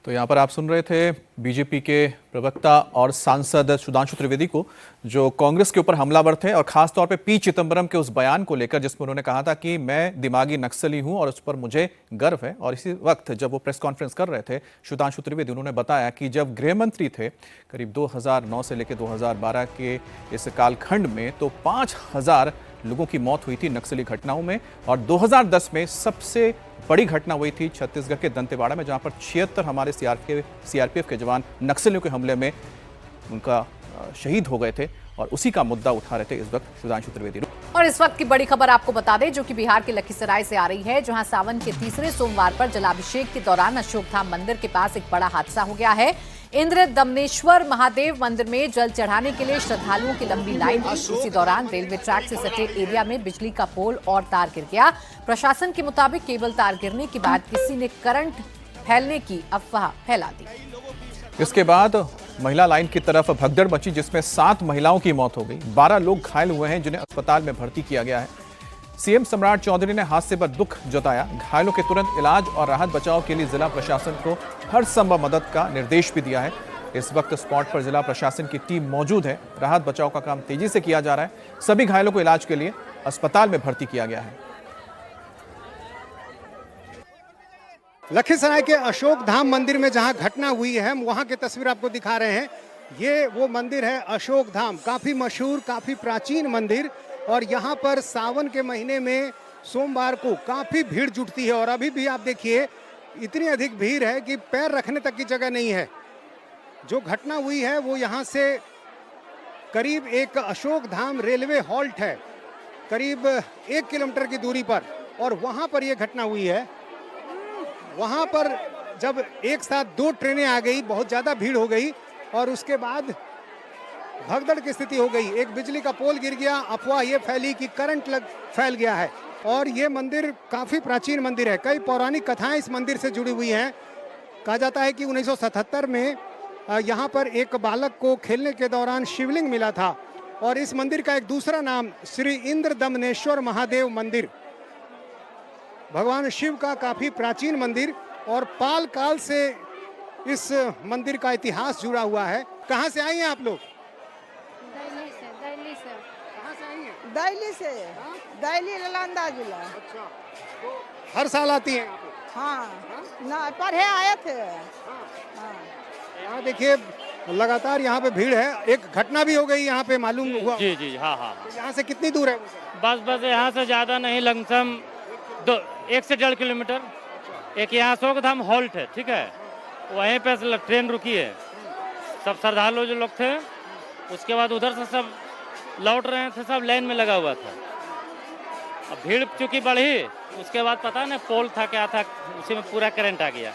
तो यहाँ पर आप सुन रहे थे बीजेपी के प्रवक्ता और सांसद सुधांशु त्रिवेदी को, जो कांग्रेस के ऊपर हमलावर थे और खासतौर पे पी चिदंबरम के उस बयान को लेकर जिसमें उन्होंने कहा था कि मैं दिमागी नक्सली हूं और उस पर मुझे गर्व है। और इसी वक्त जब वो प्रेस कॉन्फ्रेंस कर रहे थे सुधांशु त्रिवेदी, उन्होंने बताया कि जब गृह मंत्री थे करीब 2009 से लेकर 2012 के इस कालखंड में तो 5000 लोगों की मौत हुई थी नक्सली घटनाओं में, और 2010 में सबसे बड़ी घटना हुई थी छत्तीसगढ़ के दंतेवाड़ा में, जहां पर 76 हमारे सीआरपीएफ के जवान नक्सलियों के हमले में उनका शहीद हो गए थे। और उसी का मुद्दा उठा रहे थे इस वक्त सुधांशु त्रिवेदी। और इस वक्त की बड़ी खबर आपको बता दें, जो कि बिहार के लखीसराय से आ रही है, जहां सावन के तीसरे सोमवार पर जलाभिषेक के दौरान अशोकधाम मंदिर के पास एक बड़ा हादसा हो गया है। इंद्र दमनेश्वर महादेव मंदिर में जल चढ़ाने के लिए श्रद्धालुओं की लंबी लाइन थी। उसी दौरान रेलवे ट्रैक से सटे एरिया में बिजली का पोल और तार गिर गया। प्रशासन के मुताबिक केबल तार गिरने के बाद किसी ने करंट फैलने की अफवाह फैला दी। इसके बाद महिला लाइन की तरफ भगदड़ मची, जिसमें 7 महिलाओं की मौत हो गई, 12 लोग घायल हुए हैं जिन्हें अस्पताल में भर्ती किया गया है। सीएम सम्राट चौधरी ने हादसे पर दुख जताया। घायलों के तुरंत इलाज और राहत बचाव के लिए जिला प्रशासन को हर संभव मदद का निर्देश भी दिया है। इस वक्त स्पॉट पर जिला प्रशासन की टीम मौजूद है। राहत बचाव का काम तेजी से किया जा रहा है। सभी घायलों को इलाज के लिए अस्पताल में भर्ती किया गया है। लखीसराय के अशोक धाम मंदिर में जहां घटना हुई है, हम वहां की तस्वीर आपको दिखा रहे हैं। ये वो मंदिर है अशोक धाम, काफ़ी मशहूर, काफ़ी प्राचीन मंदिर। और यहाँ पर सावन के महीने में सोमवार को काफ़ी भीड़ जुटती है और अभी भी आप देखिए इतनी अधिक भीड़ है कि पैर रखने तक की जगह नहीं है। जो घटना हुई है वो यहाँ से करीब एक अशोक धाम रेलवे हॉल्ट है, करीब 1 किलोमीटर की दूरी पर, और वहाँ पर ये घटना हुई है। वहाँ पर जब एक साथ 2 ट्रेनें आ गई, बहुत ज़्यादा भीड़ हो गई और उसके बाद भगदड़ की स्थिति हो गई। एक बिजली का पोल गिर गया, अफवाह ये फैली कि करंट फैल गया है। और ये मंदिर काफ़ी प्राचीन मंदिर है, कई पौराणिक कथाएं इस मंदिर से जुड़ी हुई हैं। कहा जाता है कि 1977 में यहाँ पर एक बालक को खेलने के दौरान शिवलिंग मिला था और इस मंदिर का एक दूसरा नाम श्री इंद्र दमनेश्वर महादेव मंदिर, भगवान शिव का काफ़ी प्राचीन मंदिर, और पाल काल से इस मंदिर का इतिहास जुड़ा हुआ है। कहाँ से आई हैं आप लोग? दिल्ली से। कहाँ से आई हैं? दिल्ली से, दिल्ली नालंदा जिला। अच्छा, तो हर साल आती हैं यहाँ पे? हाँ, ना पढ़े आए थे। हाँ। यहाँ देखिए लगातार यहाँ पे भीड़ है। एक घटना भी हो गई यहाँ पे, मालूम हुआ? जी जी हाँ हाँ। तो यहाँ से कितनी दूर है? बस यहाँ से ज़्यादा नहीं, लमसम 1 से 1.5 किलोमीटर। एक यहाँ अशोक धाम हॉल्ट है, ठीक है, वहीं पे ट्रेन रुकी है। सब श्रद्धालु जो लोग थे उसके बाद उधर से सब लौट रहे थे, सब लाइन में लगा हुआ था। अब भीड़ चूँकि बढ़ी, उसके बाद पता नहीं पोल था क्या था, उसी में पूरा करंट आ गया।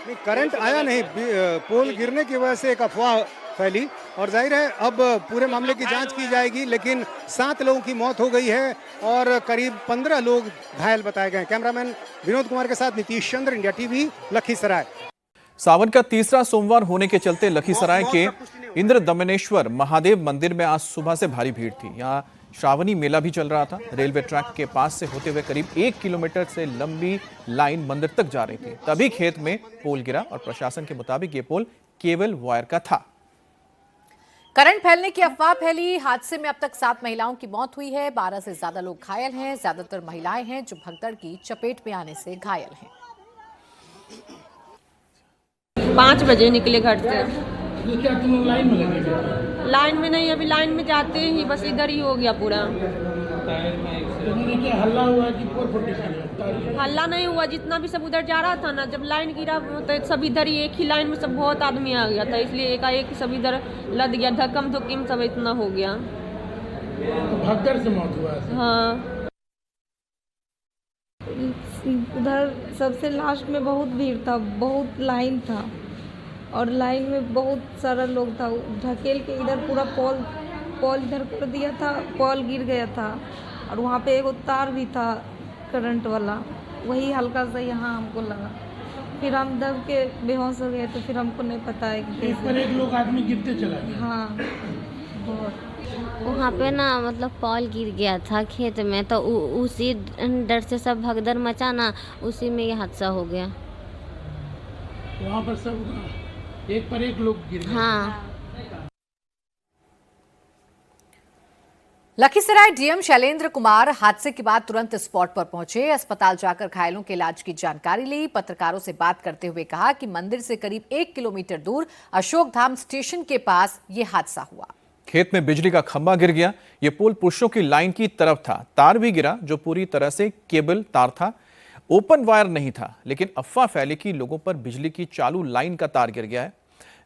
नहीं, करंट आया नहीं, पोल गिरने की वजह से एक अफवाह फैली और जाहिर है अब पूरे मामले की जांच की जाएगी। लेकिन 7 लोगों की मौत हो गई है और करीब 15 लोग घायल बताए गए। कैमरामैन विनोद कुमार के साथ नीतीश चंद्र, इंडिया टीवी, लखीसराय। सावन का तीसरा सोमवार होने के चलते लखीसराय के इंद्र दमनेश्वर महादेव मंदिर में आज सुबह से भारी भीड़ थी। यहाँ श्रावणी मेला भी चल रहा था। रेलवे ट्रैक के पास से होते हुए करीब 1 किलोमीटर से लंबी लाइन मंदिर तक जा रही थी। तभी खेत में पोल गिरा और प्रशासन के मुताबिक ये पोल केबल वायर का था। करंट फैलने की अफवाह फैली। हादसे में अब तक 7 महिलाओं की मौत हुई है, 12 से ज्यादा लोग घायल हैं। ज्यादातर महिलाएं हैं जो भगदड़ की चपेट में आने से घायल हैं। 5 बजे निकले घर से। क्या तुम लाइन में लगे? लाइन में नहीं, अभी लाइन में जाते ही बस इधर ही हो गया पूरा। क्या हल्ला हुआ कि हल्ला नहीं हुआ, जितना भी सब उधर जा रहा था ना, जब लाइन गिरा तो सब इधर ही एक ही लाइन में सब बहुत आदमी आ गया था, इसलिए एकाएक सब इधर लद गया, धक्कम धुक्कम सब इतना हो गया। तो भगदड़ से मौत हुआ? हाँ, उधर सबसे लास्ट में बहुत भीड़ था, बहुत लाइन था और लाइन में बहुत सारा लोग था। ढकेल के इधर पूरा पोल इधर कर दिया था, पोल गिर गया था और वहाँ पे एक तार भी था करंट वाला, वही हल्का सा यहाँ हमको लगा। फिर हम दब के बेहोश हो गए, तो फिर हमको नहीं पता है कि एक लोग आदमी गिरते चला गया। हाँ, बहुत। वहाँ पे ना मतलब पोल गिर गया था खेत में, तो उसी डर से सब भगदड़ मचा ना, उसी में ये हादसा हो गया। वहाँ पर सब एक पर एक लोग गिर गए। हाँ। लखीसराय डीएम शैलेंद्र कुमार हादसे के बाद तुरंत स्पॉट पर पहुंचे। अस्पताल जाकर घायलों के इलाज की जानकारी ली। पत्रकारों से बात करते हुए कहा कि मंदिर से करीब 1 किलोमीटर दूर अशोक धाम स्टेशन के पास ये हादसा हुआ। खेत में बिजली का खंभा गिर गया। ये पोल पुरुषों की लाइन की तरफ था। तार भी गिरा जो पूरी तरह से केबल तार था, ओपन वायर नहीं था। लेकिन अफवाह फैली कि लोगों पर बिजली की चालू लाइन का तार गिर गया है,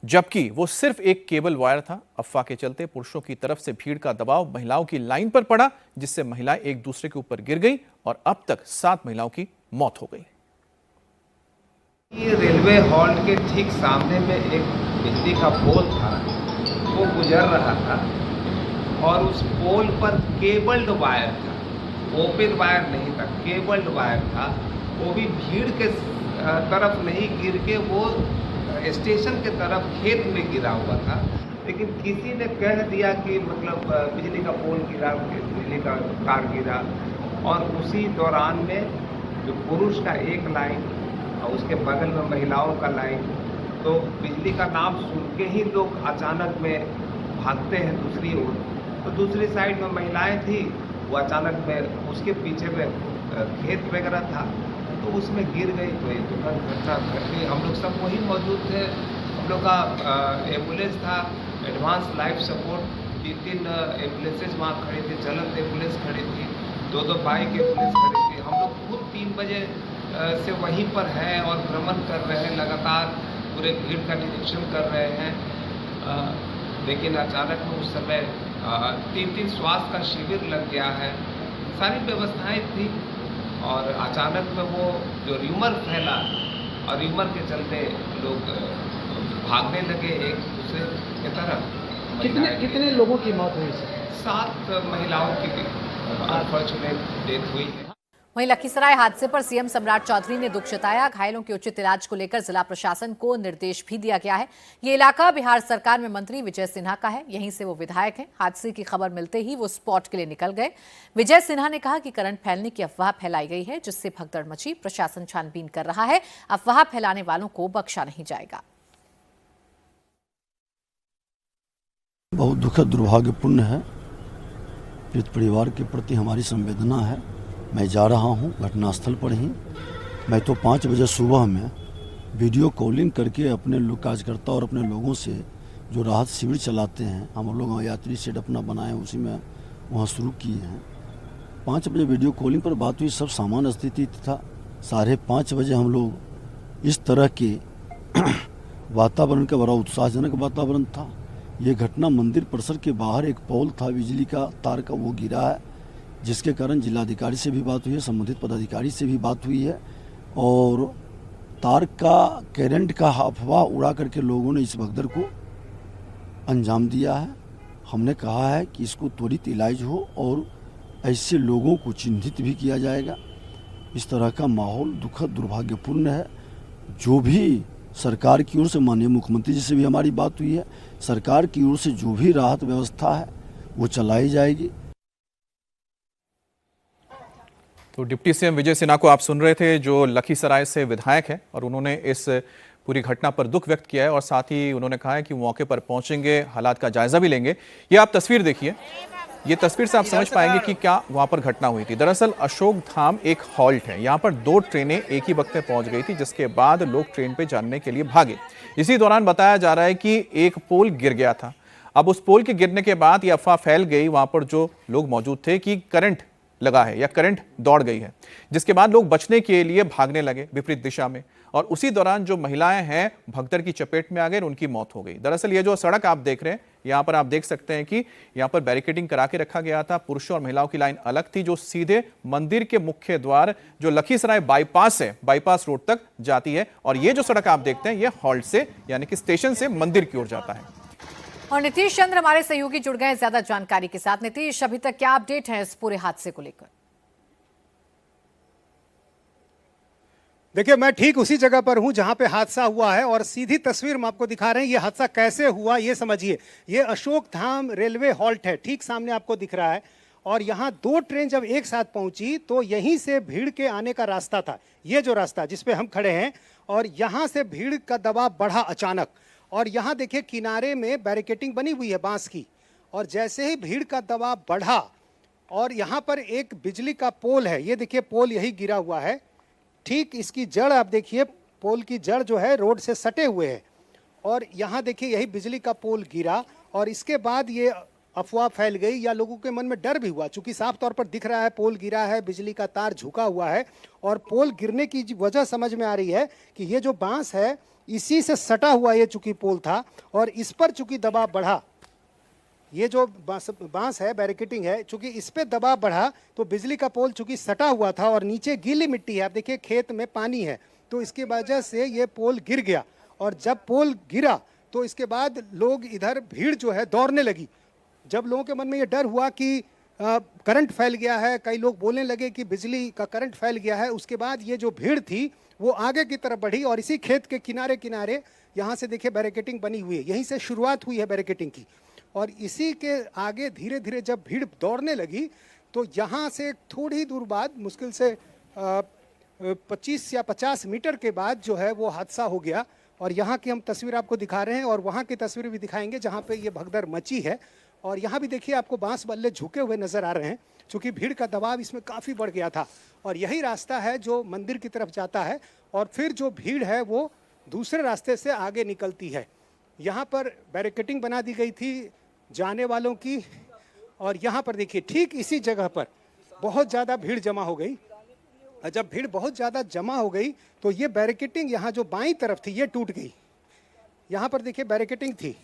जबकि वो सिर्फ एक केबल वायर था। अफवाह के चलते पुरुषों की तरफ से भीड़ का दबाव महिलाओं की लाइन पर पड़ा, जिससे महिलाएं एक दूसरे के ऊपर गिर गई और अब तक 7 महिलाओं की मौत हो गई। ये रेलवे हॉल्ट के ठीक सामने में एक बिजली का पोल था, वो गुजर रहा था और उस पोल पर केबल्ड वायर था, ओपन वायर नहीं था, केबल्ड वायर था। वो भी भीड़ के तरफ नहीं गिर के वो स्टेशन के तरफ खेत में गिरा हुआ था। लेकिन किसी ने कह दिया कि मतलब बिजली का पोल गिरा, बिजली का तार गिरा, और उसी दौरान में जो पुरुष का एक लाइन और उसके बगल में महिलाओं का लाइन, तो बिजली का नाम सुन के ही लोग अचानक में भागते हैं दूसरी ओर। तो दूसरी साइड में महिलाएं थी, वो अचानक में उसके पीछे में खेत वगैरह था, तो उसमें गिर गई। तो ये दुखद घटना घट गई। हम लोग सब वही मौजूद थे, हम लोग का एम्बुलेंस था, एडवांस लाइफ सपोर्ट, 3 एम्बुलेंसेज वहाँ खड़ी थी, चलंत एम्बुलेंस खड़ी थी, 2 बाइक एम्बुलेंस खड़ी थी। हम लोग खुद 3 बजे से वहीं पर हैं और भ्रमण कर रहे हैं, लगातार पूरे भीड़ का निरीक्षण कर रहे हैं। लेकिन अचानक में उस समय 3 स्वास्थ्य का शिविर लग गया है, सारी व्यवस्थाएं थी और अचानक में वो जो र्यूमर फैला और र्यूमर के चलते लोग भागने लगे एक दूसरे की तरफ। कितने लोगों की मौत हुई सर? 7 महिलाओं की अनफॉर्चुनेट डेथ हुई है। वहीं लखीसराय हादसे पर सीएम सम्राट चौधरी ने दुख जताया। घायलों के उचित इलाज को लेकर जिला प्रशासन को निर्देश भी दिया गया है। ये इलाका बिहार सरकार में मंत्री विजय सिन्हा का है, यहीं से वो विधायक हैं। हादसे की खबर मिलते ही वो स्पॉट के लिए निकल गए। विजय सिन्हा ने कहा कि करंट फैलने की अफवाह फैलाई गई है, जिससे भगदड़ मची। प्रशासन छानबीन कर रहा है, अफवाह फैलाने वालों को बख्शा नहीं जाएगा। बहुत दुखद दुर्भाग्यपूर्ण है, पीड़ित परिवार के प्रति हमारी संवेदना है। मैं जा रहा हूं घटनास्थल पर ही। मैं तो 5 बजे सुबह में वीडियो कॉलिंग करके अपने लोग कार्यकर्ता और अपने लोगों से जो राहत शिविर चलाते हैं, हम लोग यात्री शेड अपना बनाए उसी में वहां शुरू किए हैं। 5 बजे वीडियो कॉलिंग पर बात हुई, सब सामान्य स्थिति था। 5:30 बजे हम लोग इस तरह के वातावरण का बड़ा उत्साहजनक वातावरण था। ये घटना मंदिर परिसर के बाहर एक पोल था, बिजली का तार का, वो गिरा है, जिसके कारण जिलाधिकारी से भी बात हुई है, संबंधित पदाधिकारी से भी बात हुई है और तार का करंट का अफवाह उड़ा करके लोगों ने इस भगदड़ को अंजाम दिया है। हमने कहा है कि इसको त्वरित इलाज हो और ऐसे लोगों को चिन्हित भी किया जाएगा। इस तरह का माहौल दुखद दुर्भाग्यपूर्ण है। जो भी सरकार की ओर से, माननीय मुख्यमंत्री जी से भी हमारी बात हुई है, सरकार की ओर से जो भी राहत व्यवस्था है वो चलाई जाएगी। तो डिप्टी सीएम विजय सिन्हा को आप सुन रहे थे, जो लखीसराय से विधायक है और उन्होंने इस पूरी घटना पर दुख व्यक्त किया है और साथ ही उन्होंने कहा है कि मौके पर पहुंचेंगे, हालात का जायजा भी लेंगे। ये आप तस्वीर देखिए, ये तस्वीर से आप समझ पाएंगे कि क्या वहां पर घटना हुई थी। दरअसल अशोक धाम एक हॉल्ट है, यहाँ पर 2 ट्रेनें एक ही वक्त में पहुंच गई थी, जिसके बाद लोग ट्रेन पे जानने के लिए भागे। इसी दौरान बताया जा रहा है कि एक पोल गिर गया था। अब उस पोल के गिरने के बाद ये अफवाह फैल गई वहां पर जो लोग मौजूद थे कि करंट लगा है या करंट दौड़ गई है, जिसके बाद लोग बचने के लिए भागने लगे विपरीत दिशा में और उसी दौरान जो महिलाएं हैं भगदड़ की चपेट में आ गए, उनकी मौत हो गई। दरअसल ये जो सड़क आप देख रहे हैं, यहां पर आप देख सकते हैं कि यहां पर बैरिकेडिंग करा के रखा गया था। पुरुषों और महिलाओं की लाइन अलग थी, जो सीधे मंदिर के मुख्य द्वार जो लखीसराय बाईपास है, बाईपास रोड तक जाती है और ये जो सड़क आप देखते हैं, ये हॉल्ट से यानी कि स्टेशन से मंदिर की ओर जाता है। और नीतीश चंद्र हमारे सहयोगी जुड़ गए ज्यादा जानकारी के साथ। नीतीश, अभी तक क्या अपडेट है इस पूरे हादसे को लेकर? देखिए, मैं ठीक उसी जगह पर हूं जहां पे हादसा हुआ है और सीधी तस्वीर हम आपको दिखा रहे हैं। ये हादसा कैसे हुआ ये समझिए। ये अशोक धाम रेलवे हॉल्ट है, ठीक सामने आपको दिख रहा है और यहाँ 2 ट्रेन जब एक साथ पहुंची तो यहीं से भीड़ के आने का रास्ता था, ये जो रास्ता जिस पे हम खड़े हैं, और यहाँ से भीड़ का दबाव बढ़ा अचानक। और यहाँ देखिए किनारे में बैरिकेटिंग बनी हुई है बांस की, और जैसे ही भीड़ का दबाव बढ़ा और यहाँ पर एक बिजली का पोल है, ये देखिए पोल यही गिरा हुआ है, ठीक इसकी जड़ आप देखिए, पोल की जड़ जो है रोड से सटे हुए है और यहाँ देखिए यही बिजली का पोल गिरा और इसके बाद ये अफवाह फैल गई या लोगों के मन में डर भी हुआ, चूंकि साफ तौर पर दिख रहा है पोल गिरा है, बिजली का तार झुका हुआ है और पोल गिरने की वजह समझ में आ रही है कि ये जो बांस है इसी से सटा हुआ ये चूंकि पोल था और इस पर चूंकि दबाव बढ़ा, ये जो बांस है बैरिकेटिंग है, चूंकि इस पे दबाव बढ़ा तो बिजली का पोल चूंकि सटा हुआ था और नीचे गीली मिट्टी है, आप देखिए खेत में पानी है, तो इसकी वजह से ये पोल गिर गया। और जब पोल गिरा तो इसके बाद लोग इधर भीड़ जो है दौड़ने लगी। जब लोगों के मन में ये डर हुआ कि करंट फैल गया है, कई लोग बोलने लगे कि बिजली का करंट फैल गया है, उसके बाद ये जो भीड़ थी वो आगे की तरफ बढ़ी और इसी खेत के किनारे किनारे यहाँ से देखिए बैरिकेटिंग बनी हुई है, यहीं से शुरुआत हुई है बैरिकेटिंग की। और इसी के आगे धीरे धीरे जब भीड़ दौड़ने लगी तो यहाँ से थोड़ी दूर बाद, मुश्किल से 25 या 50 मीटर के बाद जो है वो हादसा हो गया। और यहाँ की हम तस्वीर आपको दिखा रहे हैं और वहाँ की तस्वीर भी दिखाएंगे जहाँ पे ये भगदड़ मची है। और यहाँ भी देखिए आपको बांस बल्ले झुके हुए नज़र आ रहे हैं, चूँकि भीड़ का दबाव इसमें काफ़ी बढ़ गया था। और यही रास्ता है जो मंदिर की तरफ जाता है और फिर जो भीड़ है वो दूसरे रास्ते से आगे निकलती है। यहाँ पर बैरिकेटिंग बना दी गई थी जाने वालों की, और यहाँ पर देखिए ठीक इसी जगह पर बहुत ज़्यादा भीड़ जमा हो गई। जब भीड़ बहुत ज़्यादा जमा हो गई तो ये बैरिकेटिंग यहाँ जो बाईं तरफ थी ये टूट गई। यहाँ पर देखिए बैरिकेटिंग थी,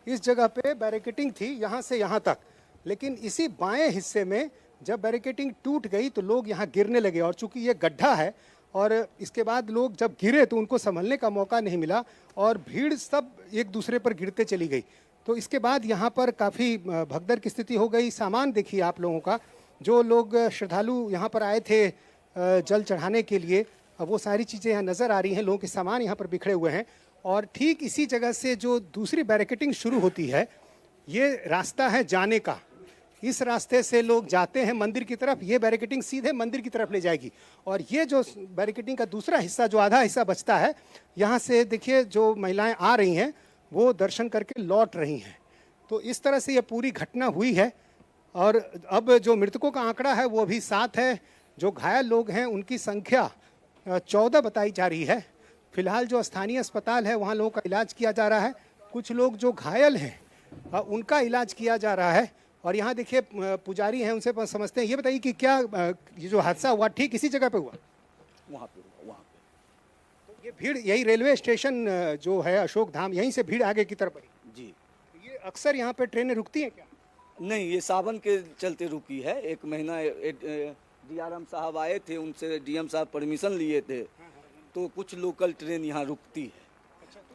इस जगह पे बैरिकेटिंग थी यहाँ से यहाँ तक, लेकिन इसी बाएं हिस्से में जब बैरिकेटिंग टूट गई तो लोग यहाँ गिरने लगे। और चूंकि ये गड्ढा है और इसके बाद लोग जब गिरे तो उनको संभलने का मौका नहीं मिला और भीड़ सब एक दूसरे पर गिरते चली गई। तो इसके बाद यहाँ पर काफ़ी भगदड़ की स्थिति हो गई। सामान देखिए आप लोगों का, जो लोग श्रद्धालु यहाँ पर आए थे जल चढ़ाने के लिए, वो सारी चीज़ें यहाँ नज़र आ रही हैं। लोगों के सामान यहाँ पर बिखरे हुए हैं और ठीक इसी जगह से जो दूसरी बैरिकेटिंग शुरू होती है, ये रास्ता है जाने का। इस रास्ते से लोग जाते हैं मंदिर की तरफ, ये बैरिकेटिंग सीधे मंदिर की तरफ ले जाएगी। और ये जो बैरिकेटिंग का दूसरा हिस्सा, जो आधा हिस्सा बचता है, यहाँ से देखिए जो महिलाएं आ रही हैं वो दर्शन करके लौट रही हैं। तो इस तरह से ये पूरी घटना हुई है। और अब जो मृतकों का आंकड़ा है वो अभी 7 है। जो घायल लोग हैं उनकी संख्या 14 बताई जा रही है। फिलहाल जो स्थानीय अस्पताल है वहाँ लोगों का इलाज किया जा रहा है। कुछ लोग जो घायल हैं उनका इलाज किया जा रहा है। और यहाँ देखिए पुजारी हैं, उनसे समझते हैं। ये बताइए कि क्या ये जो हादसा हुआ ठीक इसी जगह पे हुआ? वहाँ पे। तो ये भीड़ यही रेलवे स्टेशन जो है अशोक धाम, यहीं से भीड़ आगे की तरफ बढ़ी जी। ये अक्सर यहाँ पे ट्रेनें रुकती हैं क्या? नहीं, ये सावन के चलते रुकी है। 1 महीना DRM साहब आए थे, उनसे DM साहब परमिशन लिए थे, तो कुछ लोकल ट्रेन यहाँ रुकती है।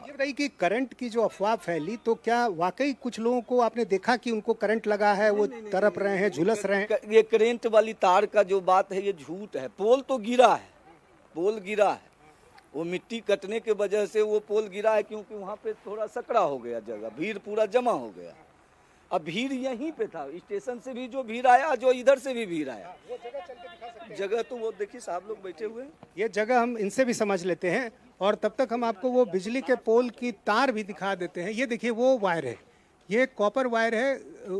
ये बताइए कि करंट की जो अफवाह फैली, तो क्या वाकई कुछ लोगों को आपने देखा कि उनको करंट लगा है, वो तड़प रहे हैं, झुलस रहे हैं? ये करंट वाली तार का जो बात है ये झूठ है। पोल तो गिरा है, पोल गिरा है, वो मिट्टी कटने के वजह से वो पोल गिरा है, क्योंकि वहाँ पे थोड़ा सकड़ा हो गया जगह, भीड़ पूरा जमा हो गया। अब भीड़ यहीं पे था, स्टेशन से भी जो भीड़ आया, जो इधर से भी भीड़ आया। जगह तो वो देखिए साहब लोग बैठे हुए हैं। ये जगह हम इनसे भी समझ लेते हैं और तब तक हम आपको वो बिजली के पोल की तार भी दिखा देते हैं। ये देखिए वो वायर है, ये कॉपर वायर है,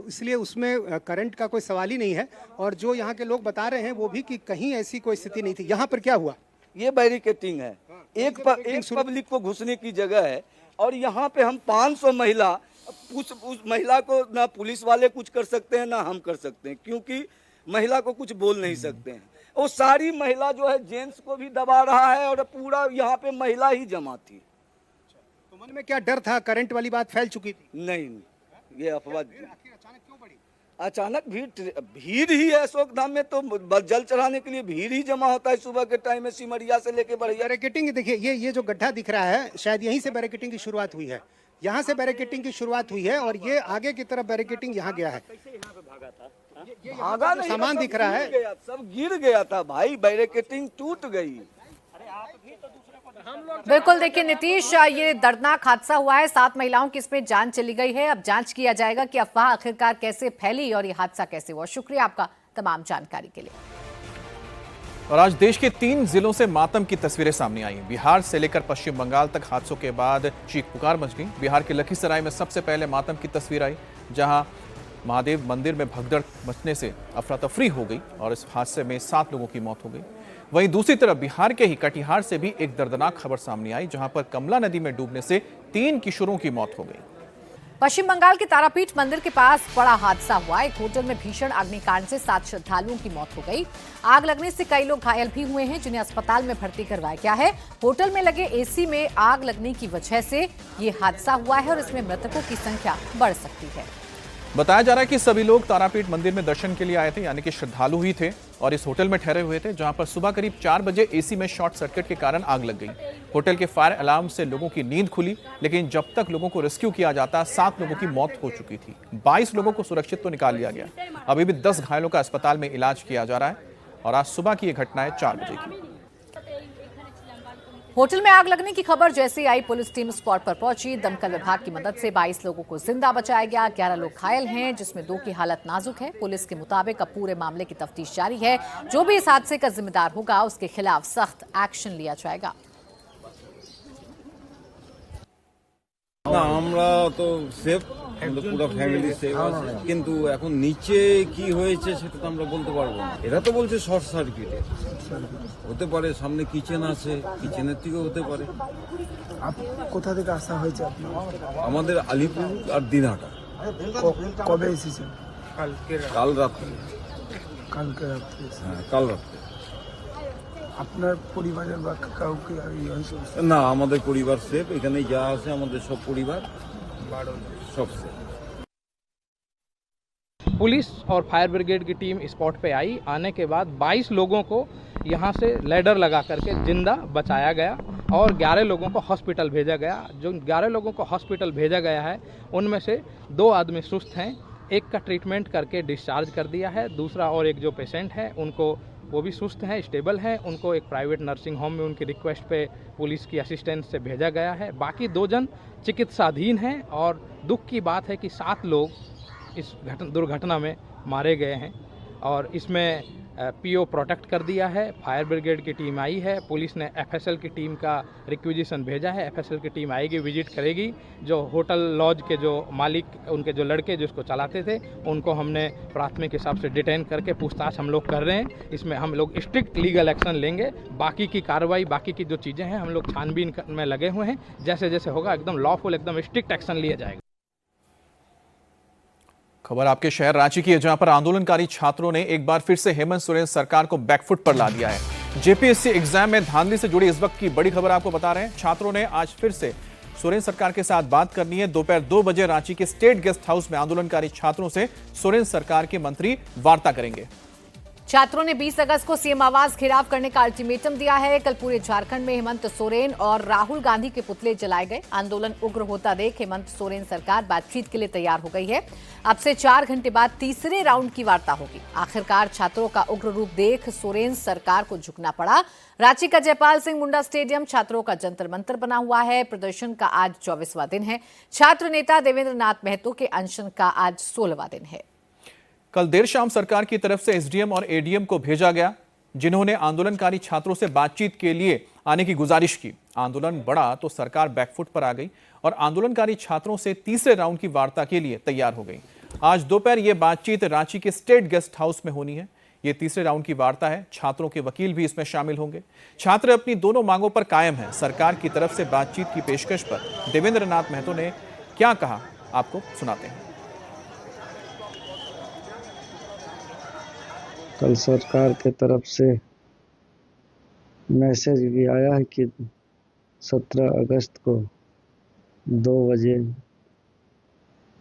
इसलिए उसमें करंट का कोई सवाल ही नहीं है। और जो यहाँ के लोग बता रहे हैं वो भी कि कहीं ऐसी कोई स्थिति नहीं थी। यहाँ पर क्या हुआ? ये बैरिकेटिंग है, एक पब्लिक को घुसने की जगह है। और यहाँ पे हम 500 महिला, उस महिला को ना पुलिस वाले कुछ कर सकते हैं ना हम कर सकते हैं, क्योंकि महिला को कुछ बोल नहीं सकते हैं। वो सारी महिला जो है जेंट्स को भी दबा रहा है और पूरा यहाँ पे महिला ही जमा थी। तो मन में क्या डर था? करंट वाली बात फैल चुकी थी? नहीं, ये अफवाह। अचानक क्यों बढ़ी? अचानक भीड़ ही है अशोक धाम में, तो जल चढ़ाने के लिए भीड़ ही जमा होता है सुबह के टाइम में, सिमरिया से लेके बढ़िया। बैरिकेटिंग देखिए, ये जो गड्ढा दिख रहा है, शायद यहीं से बैरिकेटिंग की शुरुआत हुई है। यहाँ से बैरिकेटिंग की शुरुआत हुई है और ये आगे की तरफ बैरिकेटिंग यहाँ गया है। भागा नहीं, सामान दिख रहा है, सब गिर गया था भाई, बैरिकेटिंग टूट गई। बिल्कुल, देखिए नीतीश, ये दर्दनाक हादसा हुआ है, 7 महिलाओं की इसमें जान चली गई है। अब जांच किया जाएगा कि अफवाह आखिरकार कैसे फैली और ये हादसा कैसे हुआ। शुक्रिया आपका तमाम जानकारी के लिए। और आज देश के 3 जिलों से मातम की तस्वीरें सामने आई। बिहार से लेकर पश्चिम बंगाल तक हादसों के बाद चीख पुकार मच गई। बिहार के लखीसराय में सबसे पहले मातम की तस्वीर आई, जहां महादेव मंदिर में भगदड़ मचने से अफरा तफरी हो गई और इस हादसे में 7 लोगों की मौत हो गई। वहीं दूसरी तरफ बिहार के ही कटिहार से भी एक दर्दनाक खबर सामने आई, जहां पर कमला नदी में डूबने से 3 किशोरों की मौत हो गई। पश्चिम बंगाल के तारापीठ मंदिर के पास बड़ा हादसा हुआ। एक होटल में भीषण अग्निकांड से 7 श्रद्धालुओं की मौत हो गई। आग लगने से कई लोग घायल भी हुए हैं, जिन्हें अस्पताल में भर्ती करवाया गया है। होटल में लगे AC में आग लगने की वजह से ये हादसा हुआ है और इसमें मृतकों की संख्या बढ़ सकती है। बताया जा रहा है कि सभी लोग तारापीठ मंदिर में दर्शन के लिए आए थे, यानी कि श्रद्धालु ही थे और इस होटल में ठहरे हुए थे, जहां पर सुबह करीब 4 बजे AC में शॉर्ट सर्किट के कारण आग लग गई। होटल के फायर अलार्म से लोगों की नींद खुली, लेकिन जब तक लोगों को रेस्क्यू किया जाता 7 लोगों की मौत हो चुकी थी। 22 लोगों को सुरक्षित तो निकाल लिया गया। अभी भी 10 घायलों का अस्पताल में इलाज किया जा रहा है और आज सुबह की ये घटना है 4 बजे की। होटल में आग लगने की खबर जैसे आई, पुलिस टीम स्पॉट पर पहुंची। दमकल विभाग की मदद से 22 लोगों को जिंदा बचाया गया। 11 लोग घायल हैं, जिसमें 2 की हालत नाजुक है। पुलिस के मुताबिक अब पूरे मामले की तफ्तीश जारी है। जो भी इस हादसे का जिम्मेदार होगा उसके खिलाफ सख्त एक्शन लिया जाएगा। আমরা তো সেফ পুরো ফ্যামিলি সেভ আছে, কিন্তু এখন নিচে কি হয়েছে সেটা তো আমরা বলতে পারবো না। এরা তো বলছে শর্ট সার্কিটে হতে পারে, সামনে কিচেন আছে, কিচেনের থেকেও হতে পারে। কোথা থেকে আসা হয়েছে আপনার? আমাদের আলিপুর আর দিনহাটা। কবে এসেছেন? কাল রাত্রে। কালকে রাত্রে? হ্যাঁ, কাল রাত্রে। আপনার পরিবারের বা কাউকে না, আমাদের পরিবার সেফ, এখানে যা আছে আমাদের সব পরিবার सब से। पुलिस और फायर ब्रिगेड की टीम स्पॉट पे आई। आने के बाद 22 लोगों को यहाँ से लैडर लगा करके जिंदा बचाया गया और 11 लोगों को हॉस्पिटल भेजा गया। जो 11 लोगों को हॉस्पिटल भेजा गया है उनमें से 2 आदमी सुस्त हैं, एक का ट्रीटमेंट करके डिस्चार्ज कर दिया है, दूसरा और एक जो पेशेंट है उनको वो भी सुस्त हैं, स्टेबल हैं, उनको एक प्राइवेट नर्सिंग होम में उनकी रिक्वेस्ट पे पुलिस की असिस्टेंस से भेजा गया है। बाकी 2 जन चिकित्साधीन हैं और दुख की बात है कि 7 लोग इस दुर्घटना में मारे गए हैं और इसमें पीओ प्रोटेक्ट कर दिया है। फायर ब्रिगेड की टीम आई है, पुलिस ने एफएसएल की टीम का रिक्विजिशन भेजा है, एफएसएल की टीम आएगी, विजिट करेगी। जो होटल लॉज के जो मालिक, उनके जो लड़के जो इसको चलाते थे, उनको हमने प्राथमिक हिसाब से डिटेन करके पूछताछ हम लोग कर रहे हैं। इसमें हम लोग स्ट्रिक्ट लीगल एक्शन लेंगे। बाकी की कार्रवाई, बाकी की जो चीज़ें हैं हम लोग छानबीन में लगे हुए हैं। जैसे जैसे होगा एकदम लॉफुल, एकदम स्ट्रिक्ट एक्शन लिया जाएगा। खबर आपके शहर रांची की है, जहां पर आंदोलनकारी छात्रों ने एक बार फिर से हेमंत सोरेन सरकार को बैकफुट पर ला दिया है। जेपीएससी एग्जाम में धांधली से जुड़ी इस वक्त की बड़ी खबर आपको बता रहे हैं। छात्रों ने आज फिर से सोरेन सरकार के साथ बात करनी है। दोपहर 2 बजे रांची के स्टेट गेस्ट हाउस में आंदोलनकारी छात्रों से सोरेन सरकार के मंत्री वार्ता करेंगे। छात्रों ने 20 अगस्त को सीएम आवास घेराव करने का अल्टीमेटम दिया है। कल पूरे झारखंड में हेमंत सोरेन और राहुल गांधी के पुतले जलाए गए। आंदोलन उग्र होता देख हेमंत सोरेन सरकार बातचीत के लिए तैयार हो गई है। अब से 4 घंटे बाद तीसरे राउंड की वार्ता होगी। आखिरकार छात्रों का उग्र रूप देख सोरेन सरकार को झुकना पड़ा। रांची का जयपाल सिंह मुंडा स्टेडियम छात्रों का जंतर मंतर बना हुआ है। प्रदर्शन का आज 24वां दिन है। छात्र नेता देवेंद्र नाथ महतो के अनशन का आज 16वां दिन है। कल देर शाम सरकार की तरफ से एसडीएम और एडीएम को भेजा गया, जिन्होंने आंदोलनकारी छात्रों से बातचीत के लिए आने की गुजारिश की। आंदोलन बढ़ा तो सरकार बैकफुट पर आ गई और आंदोलनकारी छात्रों से तीसरे राउंड की वार्ता के लिए तैयार हो गई। आज दोपहर यह बातचीत रांची के स्टेट गेस्ट हाउस में होनी है। यह तीसरे राउंड की वार्ता है। छात्रों के वकील भी इसमें शामिल होंगे। छात्र अपनी दोनों मांगों पर कायम हैं। सरकार की तरफ से बातचीत की पेशकश पर देवेंद्र नाथ महतो ने क्या कहा, आपको सुनाते हैं। कल सरकार के तरफ से मैसेज भी आया है कि 17 अगस्त को 2 बजे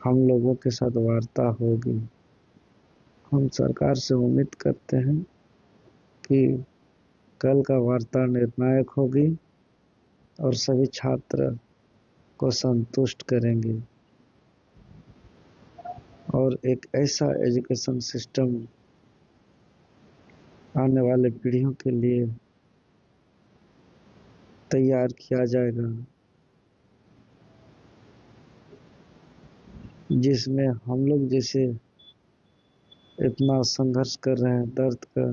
हम लोगों के साथ वार्ता होगी। हम सरकार से उम्मीद करते हैं कि कल का वार्ता निर्णायक होगी और सभी छात्र को संतुष्ट करेंगे और एक ऐसा एजुकेशन सिस्टम आने वाले पीढ़ियों के लिए तैयार किया जाएगा जिसमें हम लोग जैसे इतना संघर्ष कर रहे हैं, दर्द का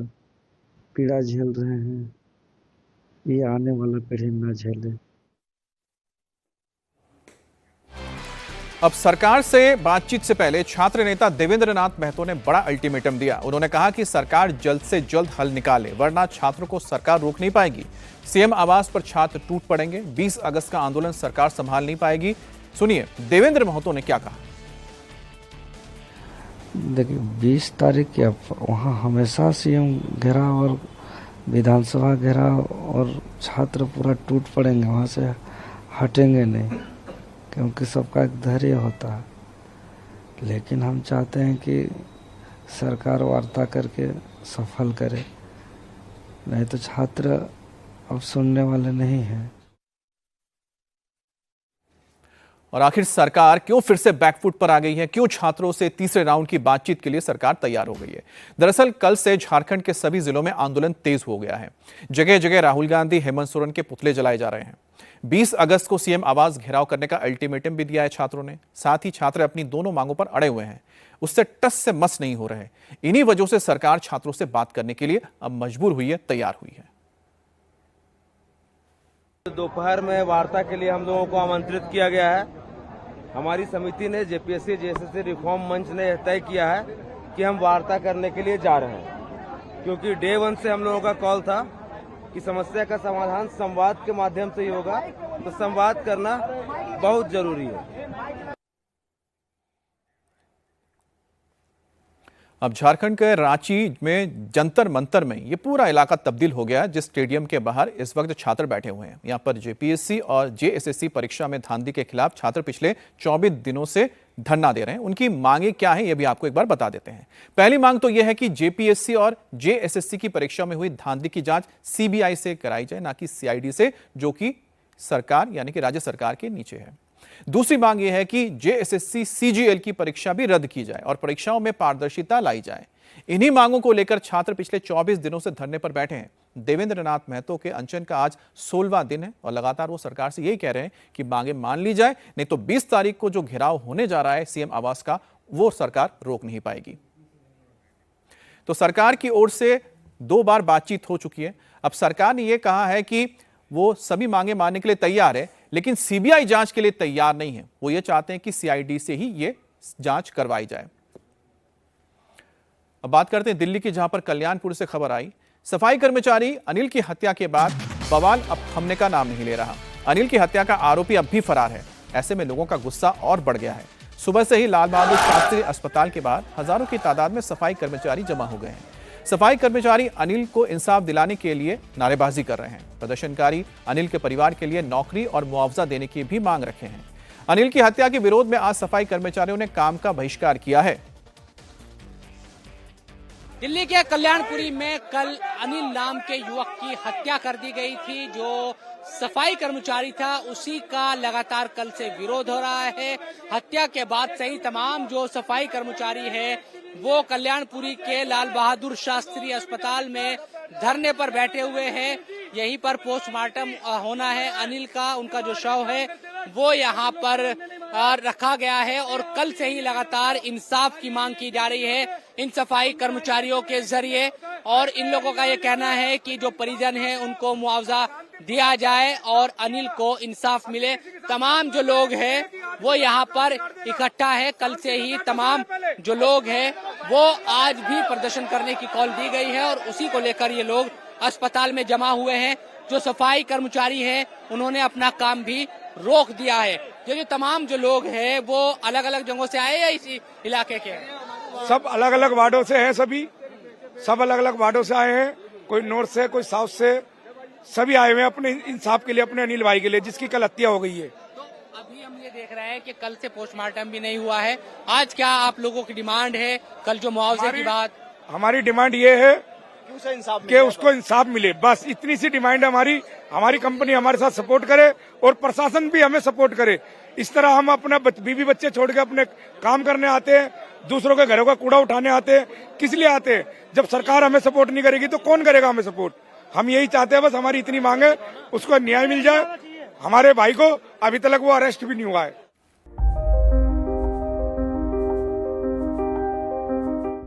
पीड़ा झेल रहे हैं, ये आने वाला पीढ़ी ना झेले। अब सरकार से बातचीत से पहले छात्र नेता देवेंद्र नाथ महतो ने बड़ा अल्टीमेटम दिया। उन्होंने कहा कि सरकार जल्द से जल्द हल निकाले, वरना छात्रों को सरकार रोक नहीं पाएगी। सीएम आवास पर छात्र टूट पड़ेंगे। 20 अगस्त का आंदोलन सरकार संभाल नहीं पाएगी। सुनिए देवेंद्र महतो ने क्या कहा। देखिए 20 तारीख क्या, वहाँ हमेशा सीएम घेराव और विधानसभा घेराव और छात्र पूरा टूट पड़ेंगे, वहाँ से हटेंगे नहीं, क्योंकि सबका एक धैर्य होता है। लेकिन हम चाहते हैं कि सरकार वार्ता करके सफल करे, नहीं तो छात्र अब सुनने वाले नहीं हैं। और आखिर सरकार क्यों फिर से बैकफुट पर आ गई है? क्यों छात्रों से तीसरे राउंड की बातचीत के लिए सरकार तैयार हो गई है? दरअसल कल से झारखंड के सभी जिलों में आंदोलन तेज हो गया है। जगह जगह राहुल गांधी, हेमंत सोरेन के पुतले जलाए जा रहे हैं। 20 अगस्त को सीएम आवास घेराव करने का अल्टीमेटम भी दिया है छात्रों ने। साथ ही छात्र अपनी दोनों मांगों पर अड़े हुए हैं, उससे टस से मस नहीं हो रहे। इन्हीं वजहों से सरकार छात्रों से बात करने के लिए अब मजबूर हुई है, तैयार हुई है। दोपहर में वार्ता के लिए हम लोगों को आमंत्रित किया गया है हमारी समिति ने जेपीएससी जेएसएससी रिफॉर्म मंच ने तय किया है कि हम वार्ता करने के लिए जा रहे हैं, क्योंकि डे 1 से हम लोगों का कॉल था कि समस्या का समाधान संवाद के माध्यम से ही होगा, तो संवाद करना बहुत जरूरी है। अब झारखंड के रांची में जंतर मंतर में ये पूरा इलाका तब्दील हो गया है, जिस स्टेडियम के बाहर इस वक्त छात्र बैठे हुए हैं। यहाँ पर जेपीएससी और जेएसएससी परीक्षा में धांधली के खिलाफ छात्र पिछले 24 दिनों से धरना दे रहे हैं। उनकी मांगे क्या है, ये भी आपको एक बार बता देते हैं। पहली मांग तो यह है कि जेपीएससी और जेएसएससी की परीक्षा में हुई धांधली की जांच सीबीआई से कराई जाए, ना कि सीआईडी से, जो कि सरकार यानी कि राज्य सरकार के नीचे है। दूसरी मांग यह है कि जेएसएससी सीजीएल की परीक्षा भी रद्द की जाए और परीक्षाओं में पारदर्शिता लाई जाए। इन्हीं मांगों को लेकर छात्र पिछले 24 दिनों से धरने पर बैठे हैं। देवेंद्र नाथ महतो के अनशन का आज 16वां दिन है और लगातार वो सरकार से यही कह रहे हैं कि मांगे मान ली जाए, नहीं तो 20 तारीख को जो घेराव होने जा रहा है सीएम आवास का, वो सरकार रोक नहीं पाएगी। तो सरकार की ओर से 2 बार बातचीत हो चुकी है। अब सरकार ने यह कहा है कि वो सभी मांगे मानने के लिए तैयार है, लेकिन सीबीआई जांच के लिए तैयार नहीं है। वो ये चाहते हैं कि सीआईडी से ही ये जांच करवाई जाए। अब बात करते हैं दिल्ली की, जहां पर कल्याणपुर से खबर आई। सफाई कर्मचारी अनिल की हत्या के बाद बवाल अब थमने का नाम नहीं ले रहा। अनिल की हत्या का आरोपी अब भी फरार है। ऐसे में लोगों का गुस्सा और बढ़ गया है। सुबह से ही लाल बहादुर शास्त्री अस्पताल के बाहर हजारों की तादाद में सफाई कर्मचारी जमा हो गए हैं। सफाई कर्मचारी अनिल को इंसाफ दिलाने के लिए नारेबाजी कर रहे हैं। प्रदर्शनकारी अनिल के परिवार के लिए नौकरी और मुआवजा देने की भी मांग रखे हैं। अनिल की हत्या के विरोध में आज सफाई कर्मचारियों ने काम का बहिष्कार किया है। दिल्ली के कल्याणपुरी में कल अनिल नाम के युवक की हत्या कर दी गई थी। जो सफाई कर्मचारी था उसी का लगातार कल से विरोध हो रहा है। हत्या के बाद से ही तमाम जो सफाई कर्मचारी है वो कल्याणपुरी के लाल बहादुर शास्त्री अस्पताल में धरने पर बैठे हुए हैं। यहीं पर पोस्टमार्टम होना है अनिल का। उनका जो शव है वो यहाँ पर रखा गया है और कल से ही लगातार इंसाफ की मांग की जा रही है इन सफाई कर्मचारियों के जरिए। और इन लोगों का ये कहना है कि जो परिजन है उनको मुआवजा दिया जाए और अनिल को इंसाफ मिले। तमाम जो लोग हैं वो यहाँ पर इकट्ठा है। कल से ही तमाम जो लोग हैं वो आज भी प्रदर्शन करने की कॉल दी गई है और उसी को लेकर ये लोग अस्पताल में जमा हुए हैं। जो सफाई कर्मचारी हैं उन्होंने अपना काम भी रोक दिया है। जो तमाम जो लोग हैं वो अलग अलग जगहों से आए या इसी इलाके के? सब अलग अलग वार्डों से हैं। सब अलग अलग वार्डों से आए हैं। कोई नॉर्थ से, कोई साउथ से, सभी आए हुए हैं अपने इंसाफ के लिए, अपने अनिल भाई के लिए, जिसकी कल हत्या हो गई है। तो अभी हम ये देख रहे हैं कि कल से पोस्टमार्टम भी नहीं हुआ है। आज क्या आप लोगों की डिमांड है? कल जो मुआवजे की बात, हमारी डिमांड ये है कि उसको इंसाफ मिले। बस इतनी सी डिमांड है हमारी। हमारी कंपनी हमारे साथ सपोर्ट करे और प्रशासन भी हमें सपोर्ट करे। इस तरह हम अपना बीवी बच्चे छोड़ के अपने काम करने आते हैं, दूसरों के घरों का कूड़ा उठाने आते हैं। किस लिए आते हैं? जब सरकार हमें सपोर्ट नहीं करेगी तो कौन करेगा हमें सपोर्ट? हम यही चाहते हैं, बस हमारी इतनी मांग है, उसको न्याय मिल जाए। हमारे भाई को अभी तक वो अरेस्ट भी नहीं हुआ है।